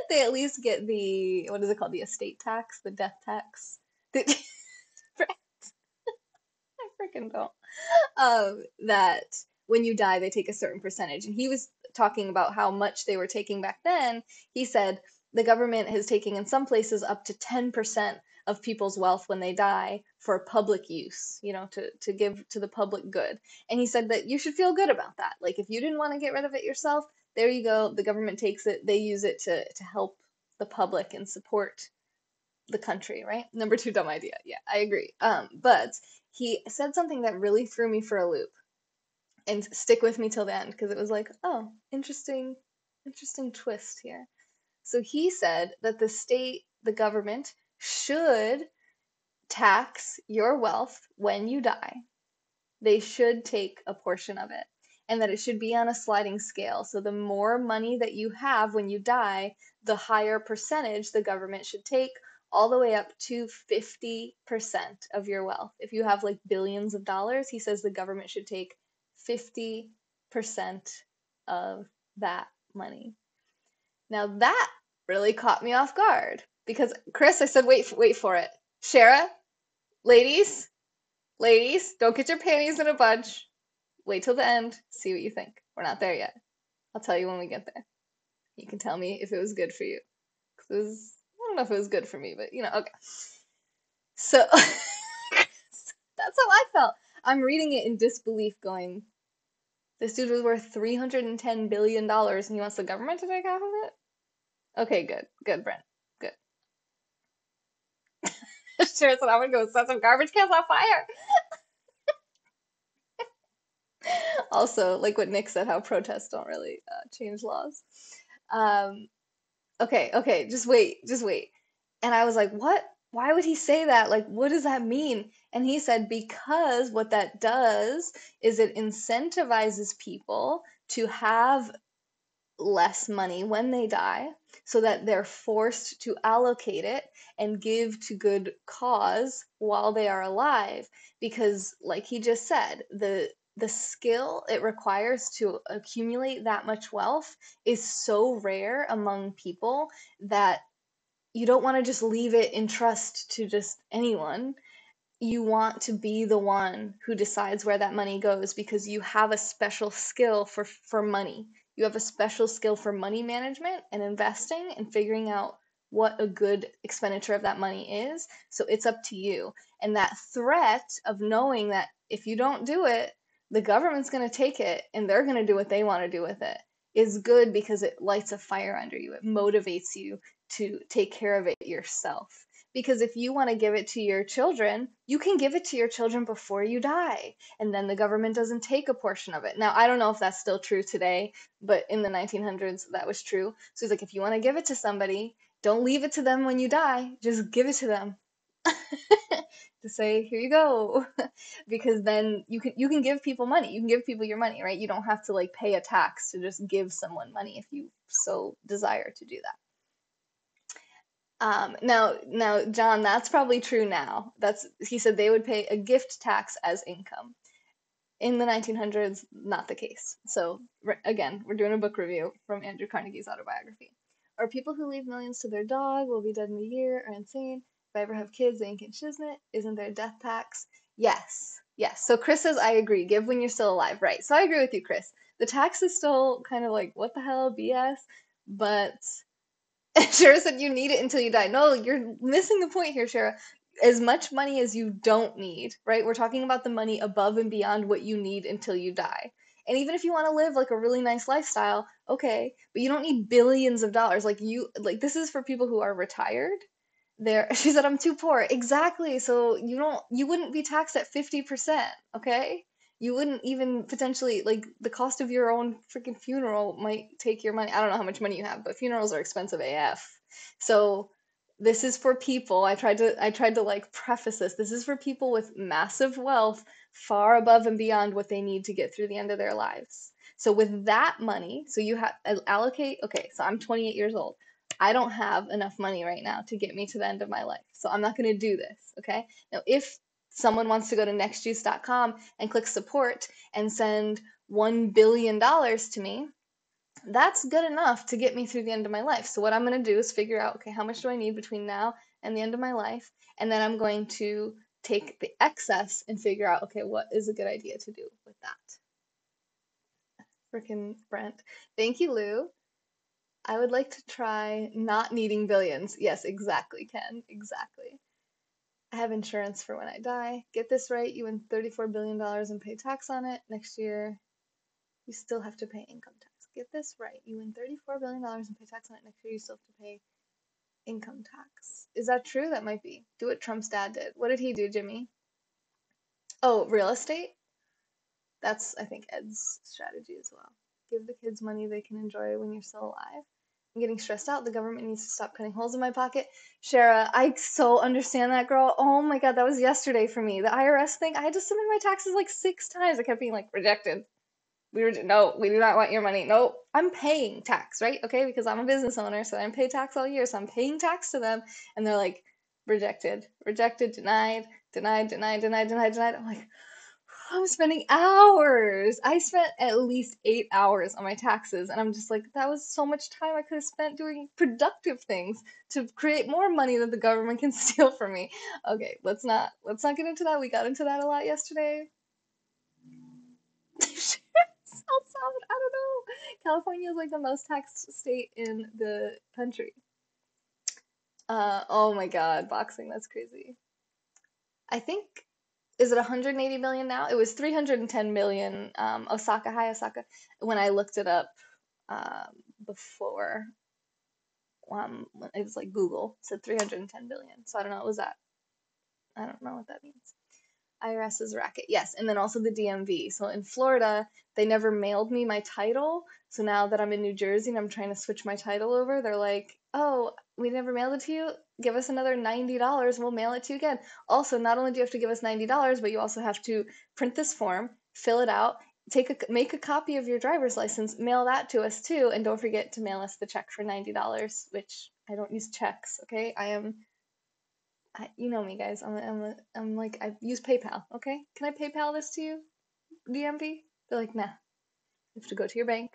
they at least get the what is it called? The estate tax, the death tax. The, freaking don't. That when you die, they take a certain percentage. And he was talking about how much they were taking back then. He said the government is taking in some places up to 10% of people's wealth when they die for public use, to give to the public good. And he said that you should feel good about that. Like if you didn't want to get rid of it yourself, there you go. The government takes it, they use it to help the public and support the country, right? Number two, dumb idea. Yeah, I agree. But he said something that really threw me for a loop and stick with me till the end because it was like, oh, interesting twist here. So he said that the government should tax your wealth when you die. They should take a portion of it, and that it should be on a sliding scale. So the more money that you have when you die, the higher percentage the government should take, all the way up to 50% of your wealth. If you have like billions of dollars, he says the government should take 50% of that money. Now that really caught me off guard because Chris, I said, wait for it. Shara, ladies, don't get your panties in a bunch. Wait till the end, see what you think. We're not there yet. I'll tell you when we get there. You can tell me if it was good for you. 'Cause I don't know if it was good for me, but okay. So that's how I felt. I'm reading it in disbelief, going, this dude was worth $310 billion and he wants the government to take half of it? Okay, good. Good, Brent. Good. Sure, so I'm gonna go set some garbage cans on fire. Also, like what Nick said, how protests don't really change laws. Um, okay, just wait. And I was like, what? Why would he say that? Like, what does that mean? And he said, because what that does is it incentivizes people to have less money when they die so that they're forced to allocate it and give to good cause while they are alive, because like he just said, the skill it requires to accumulate that much wealth is so rare among people that you don't want to just leave it in trust to just anyone. You want to be the one who decides where that money goes because you have a special skill for money. You have a special skill for money management and investing and figuring out what a good expenditure of that money is. So it's up to you. And that threat of knowing that if you don't do it, the government's going to take it and they're going to do what they want to do with it is good because it lights a fire under you. It motivates you to take care of it yourself. Because if you want to give it to your children, you can give it to your children before you die. And then the government doesn't take a portion of it. Now, I don't know if that's still true today, but in the 1900s, that was true. So he's like, if you want to give it to somebody, don't leave it to them when you die. Just give it to them. To say, here you go. Because then you can give people money. You can give people your money, right? You don't have to like pay a tax to just give someone money if you so desire to do that. Now, John, that's probably true now. He said they would pay a gift tax as income. In the 1900s, not the case. So, again, we're doing a book review from Andrew Carnegie's autobiography. Or people who leave millions to their dog will be dead in a year are insane. If I ever have kids, they ain't getting shiznit. Isn't there a death tax? Yes, yes. So Chris says, I agree. Give when you're still alive. Right. So I agree with you, Chris. The tax is still kind of like, what the hell, BS? But Shara said you need it until you die. No, you're missing the point here, Shara. As much money as you don't need, right? We're talking about the money above and beyond what you need until you die. And even if you want to live like a really nice lifestyle, okay, but you don't need billions of dollars. Like this is for people who are retired. She said I'm too poor. Exactly. So you wouldn't be taxed at 50%, okay? You wouldn't even potentially, like, the cost of your own freaking funeral might take your money. I don't know how much money you have, but funerals are expensive AF. So this is for people. I tried to like preface this. This is for people with massive wealth far above and beyond what they need to get through the end of their lives. So with that money, so you have allocate, okay, so I'm 28 years old. I don't have enough money right now to get me to the end of my life. So I'm not going to do this, okay? Now, if someone wants to go to nextjuice.com and click support and send $1 billion to me, that's good enough to get me through the end of my life. So what I'm going to do is figure out, okay, how much do I need between now and the end of my life? And then I'm going to take the excess and figure out, okay, what is a good idea to do with that? Frickin' Brent. Thank you, Lou. I would like to try not needing billions. Yes, exactly, Ken. Exactly. I have insurance for when I die. Get this right, you win $34 billion and pay tax on it. Next year, you still have to pay income tax. Get this right, you win $34 billion and pay tax on it. Next year, you still have to pay income tax. Is that true? That might be. Do what Trump's dad did. What did he do, Jimmy? Oh, real estate? That's, I think, Ed's strategy as well. Give the kids money they can enjoy when you're still alive. I'm getting stressed out. The government needs to stop cutting holes in my pocket. Shara, I so understand that, girl. Oh my God, that was yesterday for me. The IRS thing, I had to submit my taxes like 6 times. I kept being like, rejected. No, we do not want your money. No, I'm paying tax, right? Okay, because I'm a business owner, so I pay tax all year, so I'm paying tax to them, and they're like, rejected, rejected, denied, denied, denied, denied, denied, denied. I'm like, I'm spending hours. I spent at least 8 hours on my taxes, and I'm just like, that was so much time I could have spent doing productive things to create more money that the government can steal from me. Okay, let's not get into that. We got into that a lot yesterday. I don't know. California is like the most taxed state in the country. Oh my God, boxing, that's crazy. I think, is it 180 million now? It was 310 million. Osaka, hi Osaka. When I looked it up before, when it was like Google said 310 billion. So I don't know. Was that? I don't know what that means. IRS's racket. Yes, and then also the DMV. So in Florida, they never mailed me my title. So now that I'm in New Jersey and I'm trying to switch my title over, they're like, "Oh, we never mailed it to you. Give us another $90. We'll mail it to you again." Also, not only do you have to give us $90, but you also have to print this form, fill it out, make a copy of your driver's license, mail that to us too, and don't forget to mail us the check for $90, which I don't use checks, okay? You know me, guys. I'm like, I use PayPal. Okay, can I PayPal this to you, DMV? They're like, nah. You have to go to your bank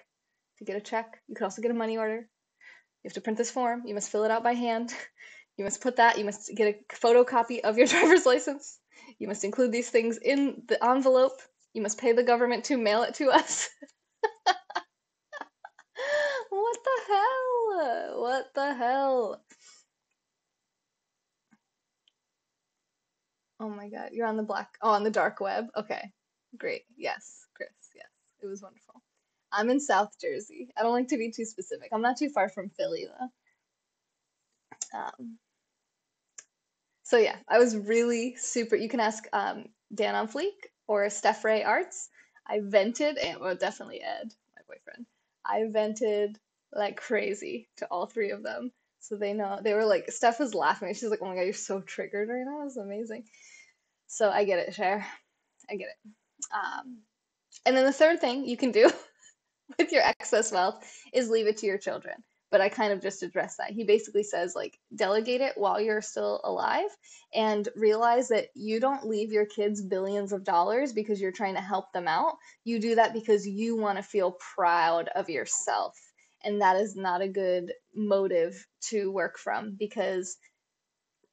to get a check. You could also get a money order. You have to print this form. You must fill it out by hand. You must put that. You must get a photocopy of your driver's license. You must include these things in the envelope. You must pay the government to mail it to us. What the hell? What the hell? Oh my God, you're on on the dark web. Okay, great. Yes, Chris. Yes, it was wonderful. I'm in South Jersey. I don't like to be too specific. I'm not too far from Philly though. Um, so yeah, I was really super. You can ask Dan on Fleek or Steph Ray Arts. I vented, and well, definitely Ed, my boyfriend. I vented like crazy to all three of them. So they know, they were like, Steph was laughing. She's like, "Oh my God, you're so triggered right now. It's amazing." So I get it, Cher. I get it. Um, and then the third thing you can do with your excess wealth is leave it to your children. But I kind of just addressed that. He basically says, like, delegate it while you're still alive and realize that you don't leave your kids billions of dollars because you're trying to help them out. You do that because you want to feel proud of yourself. And that is not a good motive to work from because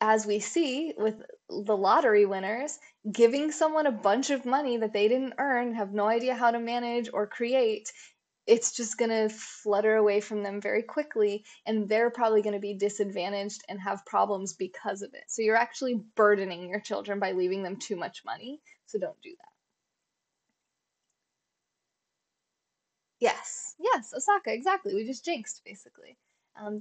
as we see with the lottery winners, giving someone a bunch of money that they didn't earn, have no idea how to manage or create, it's just going to flutter away from them very quickly, and they're probably going to be disadvantaged and have problems because of it. So you're actually burdening your children by leaving them too much money. So don't do that. Yes, yes, Osaka, exactly. We just jinxed, basically.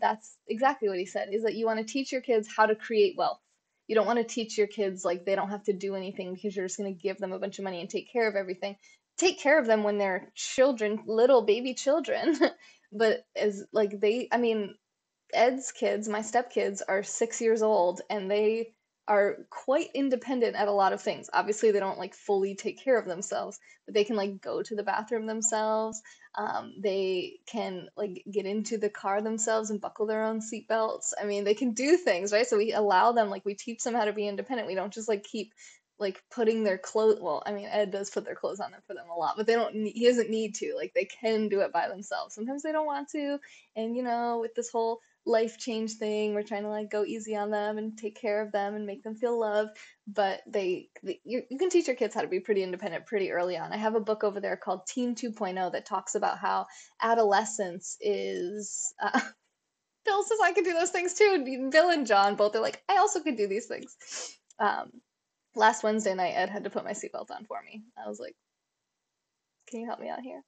That's exactly what he said, is that you want to teach your kids how to create wealth. You don't want to teach your kids like they don't have to do anything because you're just going to give them a bunch of money and take care of everything. Take care of them when they're children, little baby children. But as like I mean, Ed's kids, my stepkids, are 6 years old and they are quite independent at a lot of things. Obviously, they don't like fully take care of themselves, but they can like go to the bathroom themselves. They can like get into the car themselves and buckle their own seatbelts. I mean, they can do things, right? So we allow them, like we teach them how to be independent. We don't just like keep like putting their clothes, well, I mean, Ed does put their clothes on them for them a lot, but they don't need, he doesn't need to. Like they can do it by themselves. Sometimes they don't want to. And with this whole life change thing, we're trying to like go easy on them and take care of them and make them feel loved. But you can teach your kids how to be pretty independent pretty early on. I have a book over there called Teen 2.0 that talks about how adolescence is, Bill says I could do those things too. Bill and John both are like, I also could do these things. Um, Last Wednesday night, Ed had to put my seatbelt on for me. I was like, can you help me out here?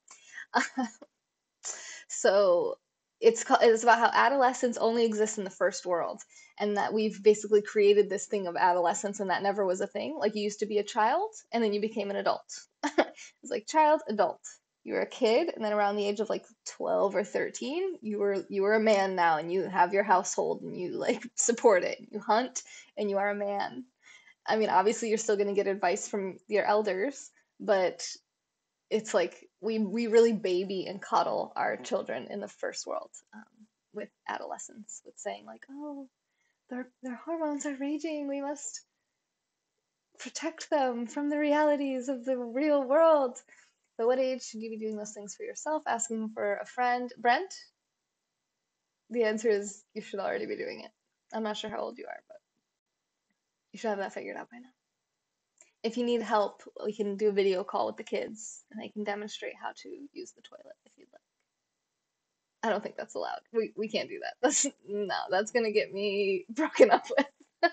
So it's about how adolescence only exists in the first world, and that we've basically created this thing of adolescence, and that never was a thing. Like you used to be a child, and then you became an adult. It's like child, adult. You were a kid, and then around the age of like 12 or 13, you were a man now, and you have your household, and you like support it. You hunt, and you are a man. I mean, obviously, you're still going to get advice from your elders, but it's like we really baby and coddle our children in the first world, with adolescence, with saying like, oh, their hormones are raging. We must protect them from the realities of the real world. But what age should you be doing those things for yourself? Asking for a friend, Brent? The answer is you should already be doing it. I'm not sure how old you are, but you should have that figured out by now. If you need help, we can do a video call with the kids and I can demonstrate how to use the toilet if you'd like. I don't think that's allowed. We can't do that. That's gonna get me broken up with.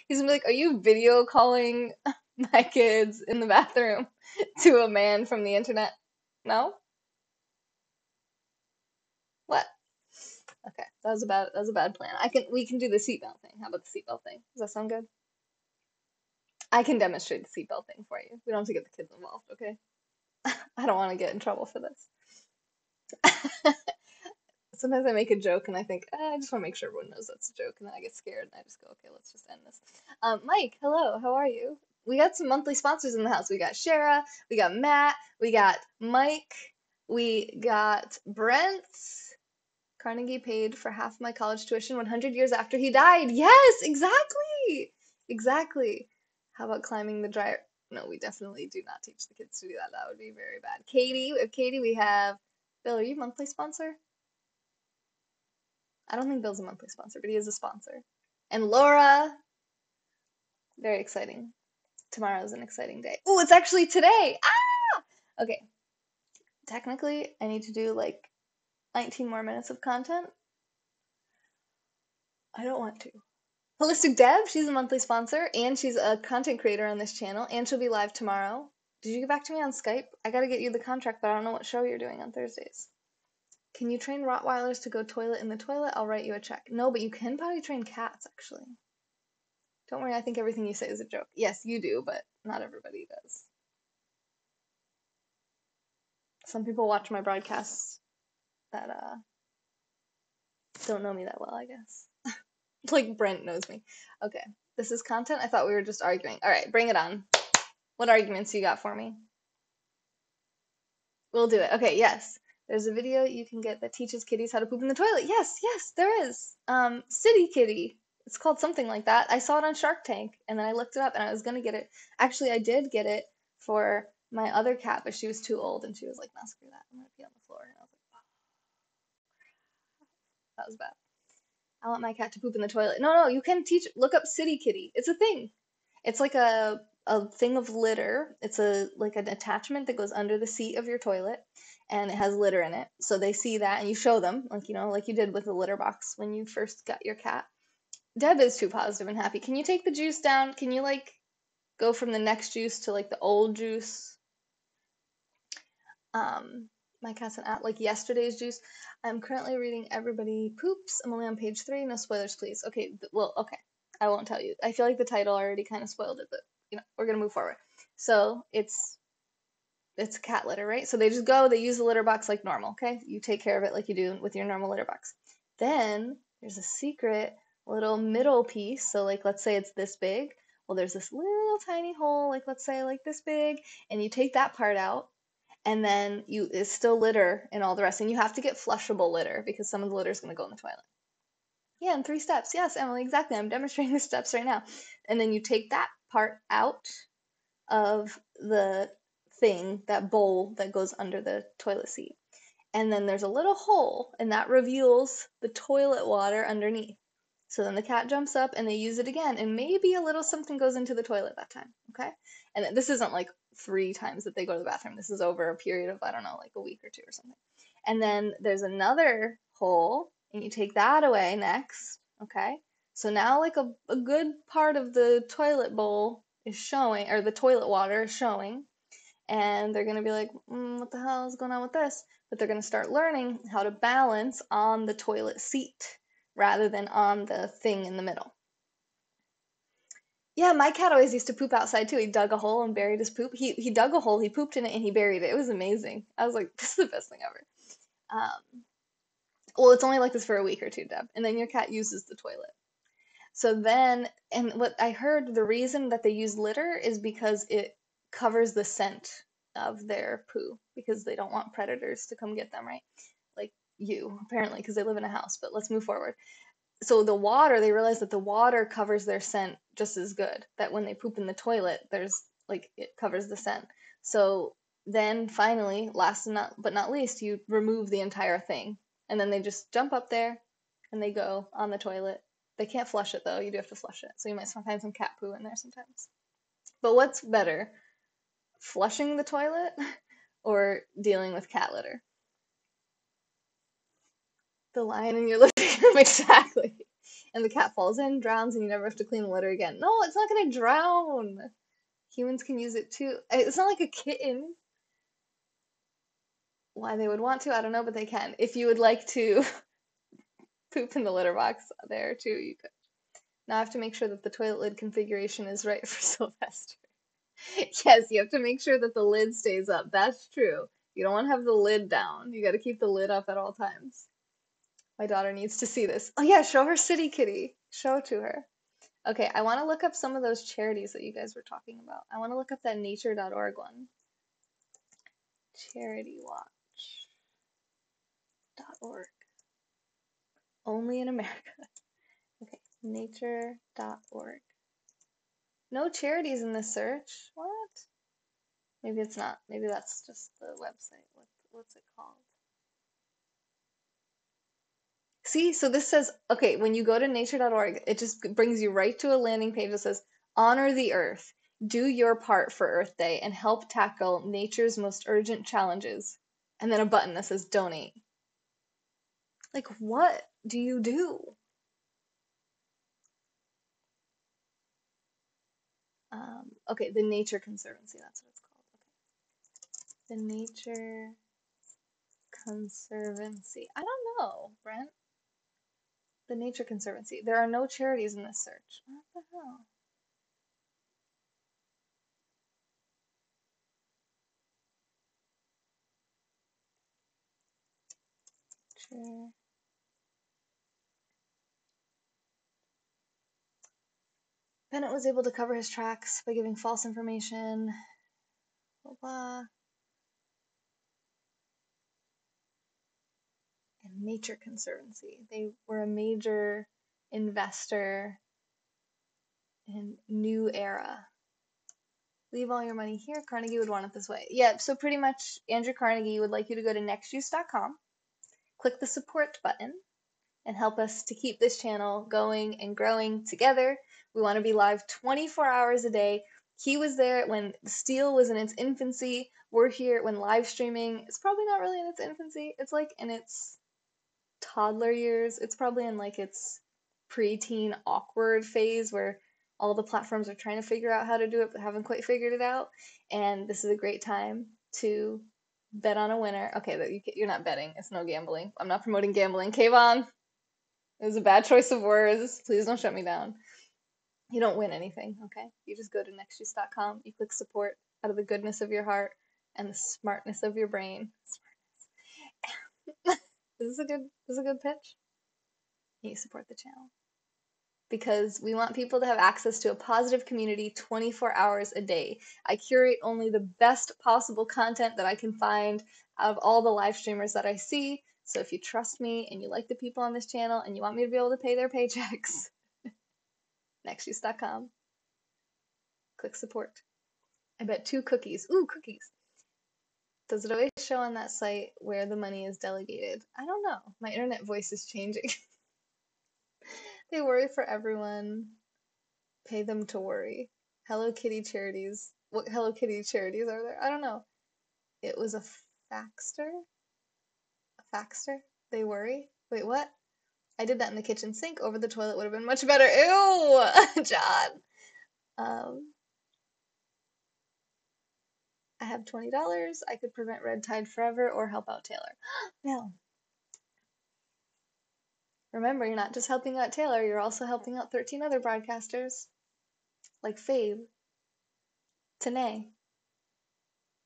He's gonna be like, "Are you video calling my kids in the bathroom to a man from the internet?" No? What? Okay, that was a bad plan. We can do the seatbelt thing. How about the seatbelt thing? Does that sound good? I can demonstrate the seatbelt thing for you. We don't have to get the kids involved, okay? I don't want to get in trouble for this. Sometimes I make a joke and I think, I just want to make sure everyone knows that's a joke, and then I get scared and I just go, okay, let's just end this. Mike, hello, how are you? We got some monthly sponsors in the house. We got Shara, we got Matt, we got Mike, we got Brent. Carnegie paid for half my college tuition 100 years after he died. Yes, exactly. Exactly. How about climbing the dryer? No, we definitely do not teach the kids to do that. That would be very bad. Katie, with Katie, we have Bill. Are you a monthly sponsor? I don't think Bill's a monthly sponsor, but he is a sponsor. And Laura, very exciting. Tomorrow's an exciting day. Oh, it's actually today. Ah! Okay. Technically, I need to do like 19 more minutes of content. I don't want to. Holistic Deb, she's a monthly sponsor, and she's a content creator on this channel, and she'll be live tomorrow. Did you get back to me on Skype? I gotta get you the contract, but I don't know what show you're doing on Thursdays. Can you train Rottweilers to go toilet in the toilet? I'll write you a check. No, but you can potty train cats, actually. Don't worry, I think everything you say is a joke. Yes, you do, but not everybody does. Some people watch my broadcasts that don't know me that well, I guess. Like Brent knows me. Okay, this is content? I thought we were just arguing. All right, bring it on. What arguments you got for me? We'll do it. Okay, yes. There's a video you can get that teaches kitties how to poop in the toilet. Yes, yes, there is. City Kitty. It's called something like that. I saw it on Shark Tank, and then I looked it up, and I was gonna get it. Actually, I did get it for my other cat, but she was too old, and she was like, "No, screw that. I'm gonna pee on the floor." And I was like, "Oh, that was bad. I want my cat to poop in the toilet." No, no, you can teach. Look up City Kitty. It's a thing. It's like a thing of litter. It's a like an attachment that goes under the seat of your toilet, and it has litter in it. So they see that, and you show them, like like you did with the litter box when you first got your cat. Deb is too positive and happy. Can you take the juice down? Can you like go from the next juice to like the old juice? My cat's like yesterday's juice. I'm currently reading Everybody Poops. I'm only on page 3. No spoilers, please. Okay, well, okay. I won't tell you. I feel like the title already kind of spoiled it, but we're gonna move forward. So it's cat litter, right? So they just go, they use the litter box like normal, okay? You take care of it like you do with your normal litter box. Then there's a secret little middle piece. So like let's say it's this big. Well, there's this little tiny hole, like let's say like this big, and you take that part out, and then it's still litter and all the rest. And you have to get flushable litter because some of the litter is going to go in the toilet. Yeah, in 3 steps. Yes, Emily, exactly. I'm demonstrating the steps right now. And then you take that part out, of the thing, that bowl that goes under the toilet seat. And then there's a little hole, and that reveals the toilet water underneath. So then the cat jumps up and they use it again, and maybe a little something goes into the toilet that time, okay? And this isn't like 3 times that they go to the bathroom. This is over a period of, I don't know, like a week or two or something. And then there's another hole, and you take that away next, okay? So now like a good part of the toilet bowl is showing, or the toilet water is showing, and they're going to be like, what the hell is going on with this? But they're going to start learning how to balance on the toilet seat rather than on the thing in the middle. Yeah, my cat always used to poop outside too. He dug a hole and buried his poop. He dug a hole, he pooped in it, and he buried it. It was amazing. I was like, this is the best thing ever. Well, it's only like this for a week or two, Deb, and then your cat uses the toilet. So then, and what I heard, the reason that they use litter is because it covers the scent of their poo because they don't want predators to come get them, right? Like you, apparently, because they live in a house. But let's move forward. So the water, they realize that the water covers their scent just as good. That when they poop in the toilet, there's like it covers the scent. So then finally, last and not but not least, you remove the entire thing, and then they just jump up there and they go on the toilet. They can't flush it though. You do have to flush it. So you might find some cat poo in there sometimes. But what's better, flushing the toilet or dealing with cat litter? The lion in your living room, exactly. And the cat falls in, drowns, and you never have to clean the litter again. No, it's not gonna drown. Humans can use it too. It's not like a kitten. Why they would want to, I don't know, but they can. If you would like to poop in the litter box there too, you could. Now I have to make sure that the toilet lid configuration is right for Sylvester. Yes, you have to make sure that the lid stays up. That's true. You don't want to have the lid down. You got to keep the lid up at all times. My daughter needs to see this. Oh yeah, show her City Kitty. Show it to her. Okay, I want to look up some of those charities that you guys were talking about. I want to look up that nature.org one. Charitywatch.org. Only in America. Okay, nature.org. No charities in this search. What? Maybe it's not. Maybe that's just the website. What's it called? See, so this says, okay, when you go to nature.org, it just brings you right to a landing page that says, honor the earth, do your part for Earth Day, and help tackle nature's most urgent challenges. And then a button that says donate. Like, what do you do? Okay, the Nature Conservancy, that's what it's called. Okay. The Nature Conservancy. I don't know, Brent. The Nature Conservancy. There are no charities in this search. What the hell? Sure. Bennett was able to cover his tracks by giving false information. Blah, blah. And Nature Conservancy. They were a major investor in New Era. Leave all your money here. Carnegie would want it this way. Yeah, so pretty much Andrew Carnegie would like you to go to nextjuice.com, click the support button, and help us to keep this channel going and growing together. We want to be live 24 hours a day. He was there when Steel was in its infancy. We're here when live streaming is probably not really in its infancy. It's like in its toddler years. It's probably in like its preteen awkward phase where all the platforms are trying to figure out how to do it but haven't quite figured it out. And this is a great time to bet on a winner. Okay, you're not betting. It's no gambling. I'm not promoting gambling. Kayvon, it was a bad choice of words. Please don't shut me down. You don't win anything, okay? You just go to nextjuice.com, you click support out of the goodness of your heart and the smartness of your brain. Is this a good pitch? You support the channel. Because we want people to have access to a positive community 24 hours a day. I curate only the best possible content that I can find out of all the live streamers that I see. So if you trust me and you like the people on this channel and you want me to be able to pay their paychecks, nextjuice.com. Click support. I bet 2 cookies. Ooh, cookies. Does it always show on that site where the money is delegated? I don't know. My internet voice is changing. They worry for everyone. Pay them to worry. Hello Kitty charities. What Hello Kitty charities are there? I don't know. It was a faxter? A faxter? They worry? Wait, what? I did that in the kitchen sink. Over the toilet would have been much better. Ew, John. Um, I have $20. I could prevent red tide forever or help out Taylor. No. Remember, you're not just helping out Taylor, you're also helping out 13 other broadcasters, like Fabe, Tanae,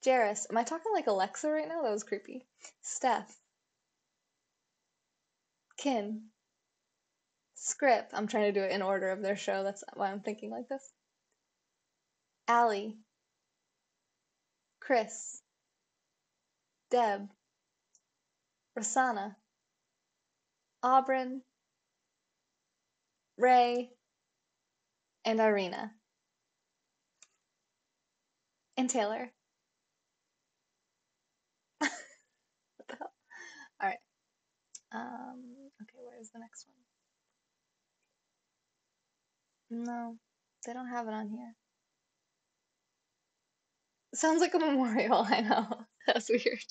Jairus. Am I talking like Alexa right now? That was creepy. Steph, Kin, Script. I'm trying to do it in order of their show. That's why I'm thinking like this. Allie, Chris, Deb, Rosanna, Aubryn, Ray, and Irina. And Taylor. What the hell? All right. Okay, where's the next one? No, they don't have it on here. Sounds like a memorial, I know. That's weird.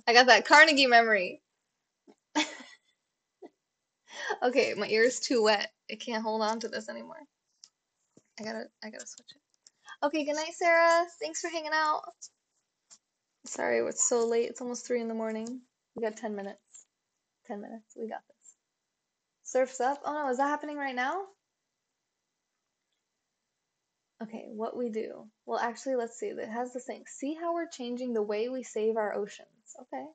I got that Carnegie memory. Okay, my ear's too wet. I can't hold on to this anymore. I gotta switch it. Okay, good night, Sarah. Thanks for hanging out. Sorry it's so late. It's almost 3 in the morning. We got 10 minutes. 10 minutes. We got this. Surf's up. Oh no, is that happening right now? Okay, what we do. Well, actually, let's see. It has this thing. See how we're changing the way we save our oceans. Okay.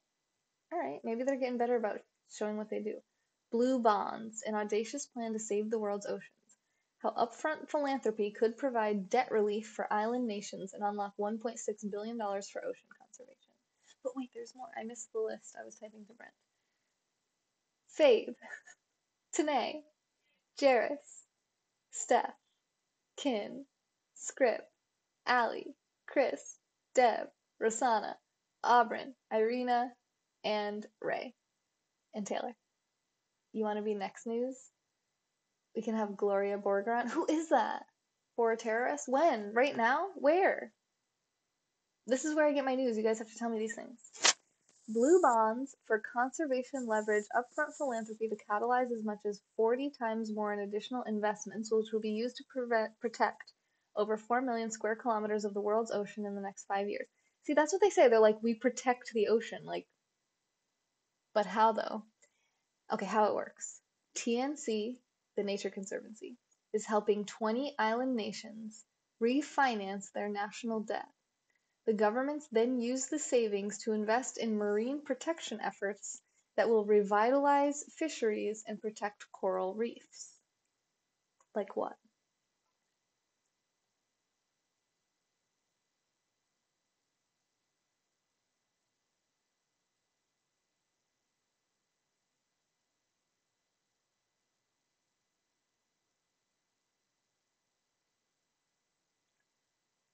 All right. Maybe they're getting better about showing what they do. Blue bonds, an audacious plan to save the world's oceans. How upfront philanthropy could provide debt relief for island nations and unlock $1.6 billion for ocean conservation. But wait, there's more. I missed the list. I was typing to Brent. Fabe, Tanae, Jairus, Steph, Kin, Script, Allie, Chris, Deb, Rosanna, Aubryn, Irina, and Ray. And Taylor. You want to be next news? We can have Gloria Borgeron. Who is that? For a terrorist? When? Right now? Where? This is where I get my news. You guys have to tell me these things. Blue bonds for conservation leverage upfront philanthropy to catalyze as much as 40 times more in additional investments, which will be used to protect over 4 million square kilometers of the world's ocean in the next 5 years. See, that's what they say. They're like, we protect the ocean. Like, but how though? Okay, how it works. TNC, the Nature Conservancy, is helping 20 island nations refinance their national debt. The governments then use the savings to invest in marine protection efforts that will revitalize fisheries and protect coral reefs. Like what?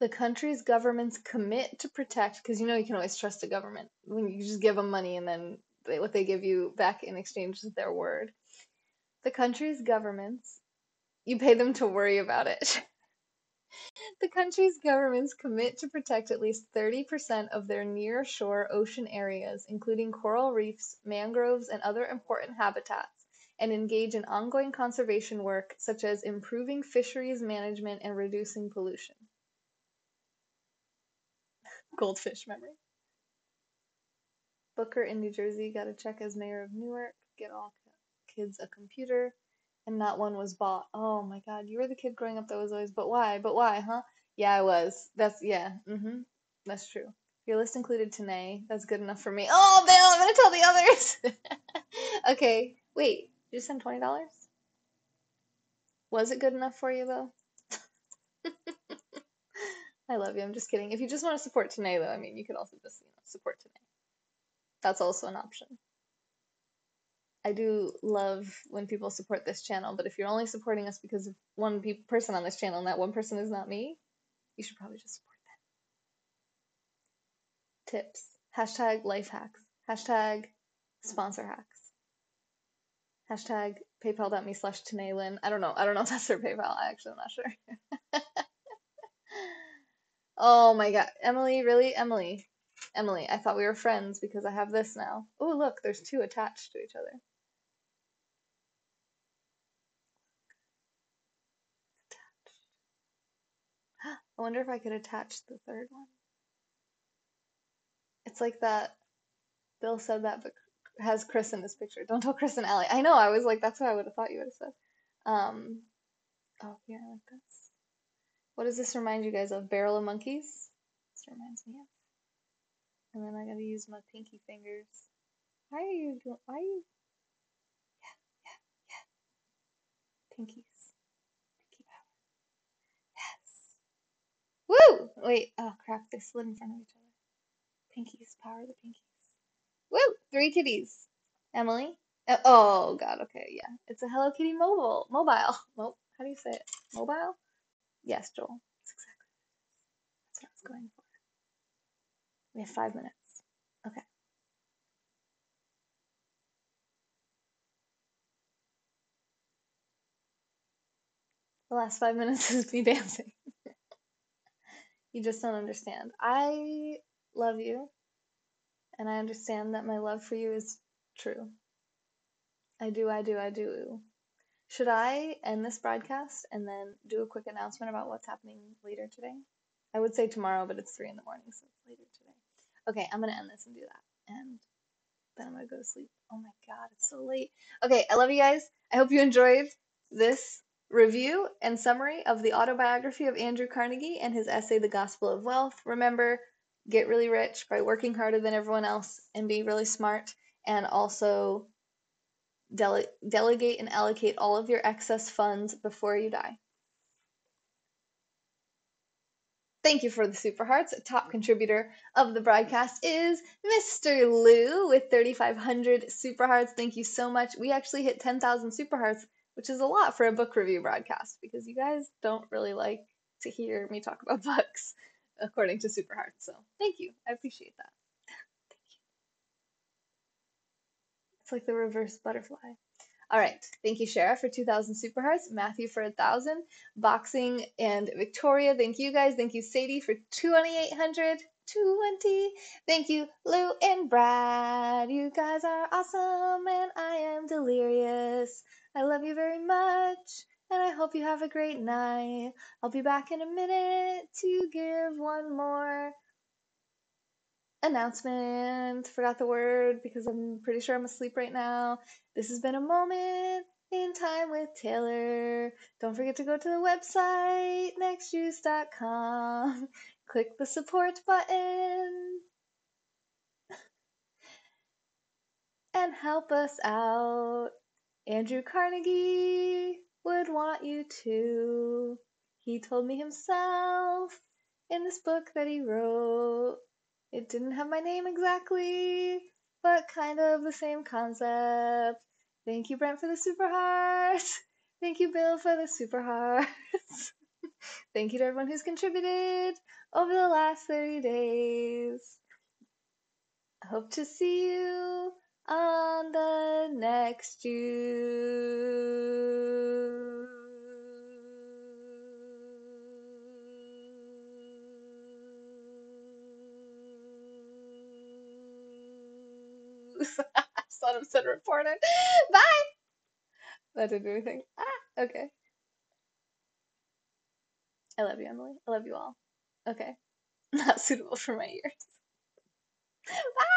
The country's governments commit to protect, because you know you can always trust a government when you just give them money and then what they give you back in exchange is their word. The country's governments, you pay them to worry about it. The country's governments commit to protect at least 30% of their near-shore ocean areas, including coral reefs, mangroves, and other important habitats, and engage in ongoing conservation work such as improving fisheries management and reducing pollution. Goldfish memory. Booker in New Jersey got a check as mayor of Newark. Get all kids a computer. And that one was bought. Oh my God, you were the kid growing up that was always, but why? But why, huh? Yeah, I was. Yeah. That's true. Your list included Tanae. That's good enough for me. Oh, Bill, I'm gonna tell the others. Okay, wait. Did you send $20? Was it good enough for you though? I love you. I'm just kidding. If you just want to support Tanae though, I mean, you could also just, support Tanae. That's also an option. I do love when people support this channel, but if you're only supporting us because of one person on this channel and that one person is not me, You should probably just support that. Tips. Hashtag life hacks. Hashtag sponsor hacks. Hashtag paypal.me/Tanaylin. I don't know. I don't know if that's her PayPal. I actually am not sure. Oh my God. Emily, really? Emily. Emily, I thought we were friends because I have this now. Oh, look, there's two attached to each other. I wonder if I could attach the third one. It's like that. Bill said that, but has Chris in this picture. Don't tell Chris and Allie. I know. I was like, that's what I would have thought you would have said. Um, oh, yeah, like this. What does this remind you guys of? Barrel of Monkeys? This reminds me of. And then I gotta use my pinky fingers. Why are you doing? Why are you? Pinkies. Pinky power. Yes. Woo! Wait. Oh crap! They slid in front of each other. Pinkies. Power the pinkies. Woo! Three kitties. Emily. Oh God. Okay. Yeah. It's a Hello Kitty mobile. How do you say it? Mobile? Yes, Joel. That's exactly. That's what I was going for. We have 5 minutes. Okay. The last 5 minutes is me dancing. You just don't understand. I love you, and I understand that my love for you is true. I do, I do, I do. Should I end this broadcast and then do a quick announcement about what's happening later today? I would say tomorrow, but it's 3 in the morning, so it's later today. Okay, I'm gonna end this and do that. And then I'm gonna go to sleep. Oh my God, it's so late. Okay, I love you guys. I hope you enjoyed this review and summary of the autobiography of Andrew Carnegie and his essay, The Gospel of Wealth. Remember, get really rich by working harder than everyone else and be really smart, and also delegate and allocate all of your excess funds before you die. Thank you for the super hearts. Top contributor of the broadcast is Mr. Lou with 3,500 super hearts. Thank you so much. We actually hit 10,000 super hearts, which is a lot for a book review broadcast because you guys don't really like to hear me talk about books, according to super hearts. So thank you. I appreciate that. Thank you. It's like the reverse butterfly. All right. Thank you, Shara, for 2,000 super hearts. Matthew for 1,000. Boxing and Victoria. Thank you guys. Thank you, Sadie, for 2,800. 20. Thank you, Lou and Brad. You guys are awesome, and I am delirious. I love you very much, and I hope you have a great night. I'll be back in a minute to give one more announcement. Forgot the word because I'm pretty sure I'm asleep right now. This has been a moment in time with Taylor. Don't forget to go to the website nextjuice.com. Click the support button and help us out. Andrew Carnegie would want you to. He told me himself in this book that he wrote. It didn't have my name exactly, but kind of the same concept. Thank you, Brent, for the super hearts. Thank you, Bill, for the super hearts. Thank you to everyone who's contributed over the last 30 days. I hope to see you on the next juice. I thought it said reported. Bye. That didn't do anything. Okay. I love you, Emily. I love you all. Okay. Not suitable for my ears. Bye.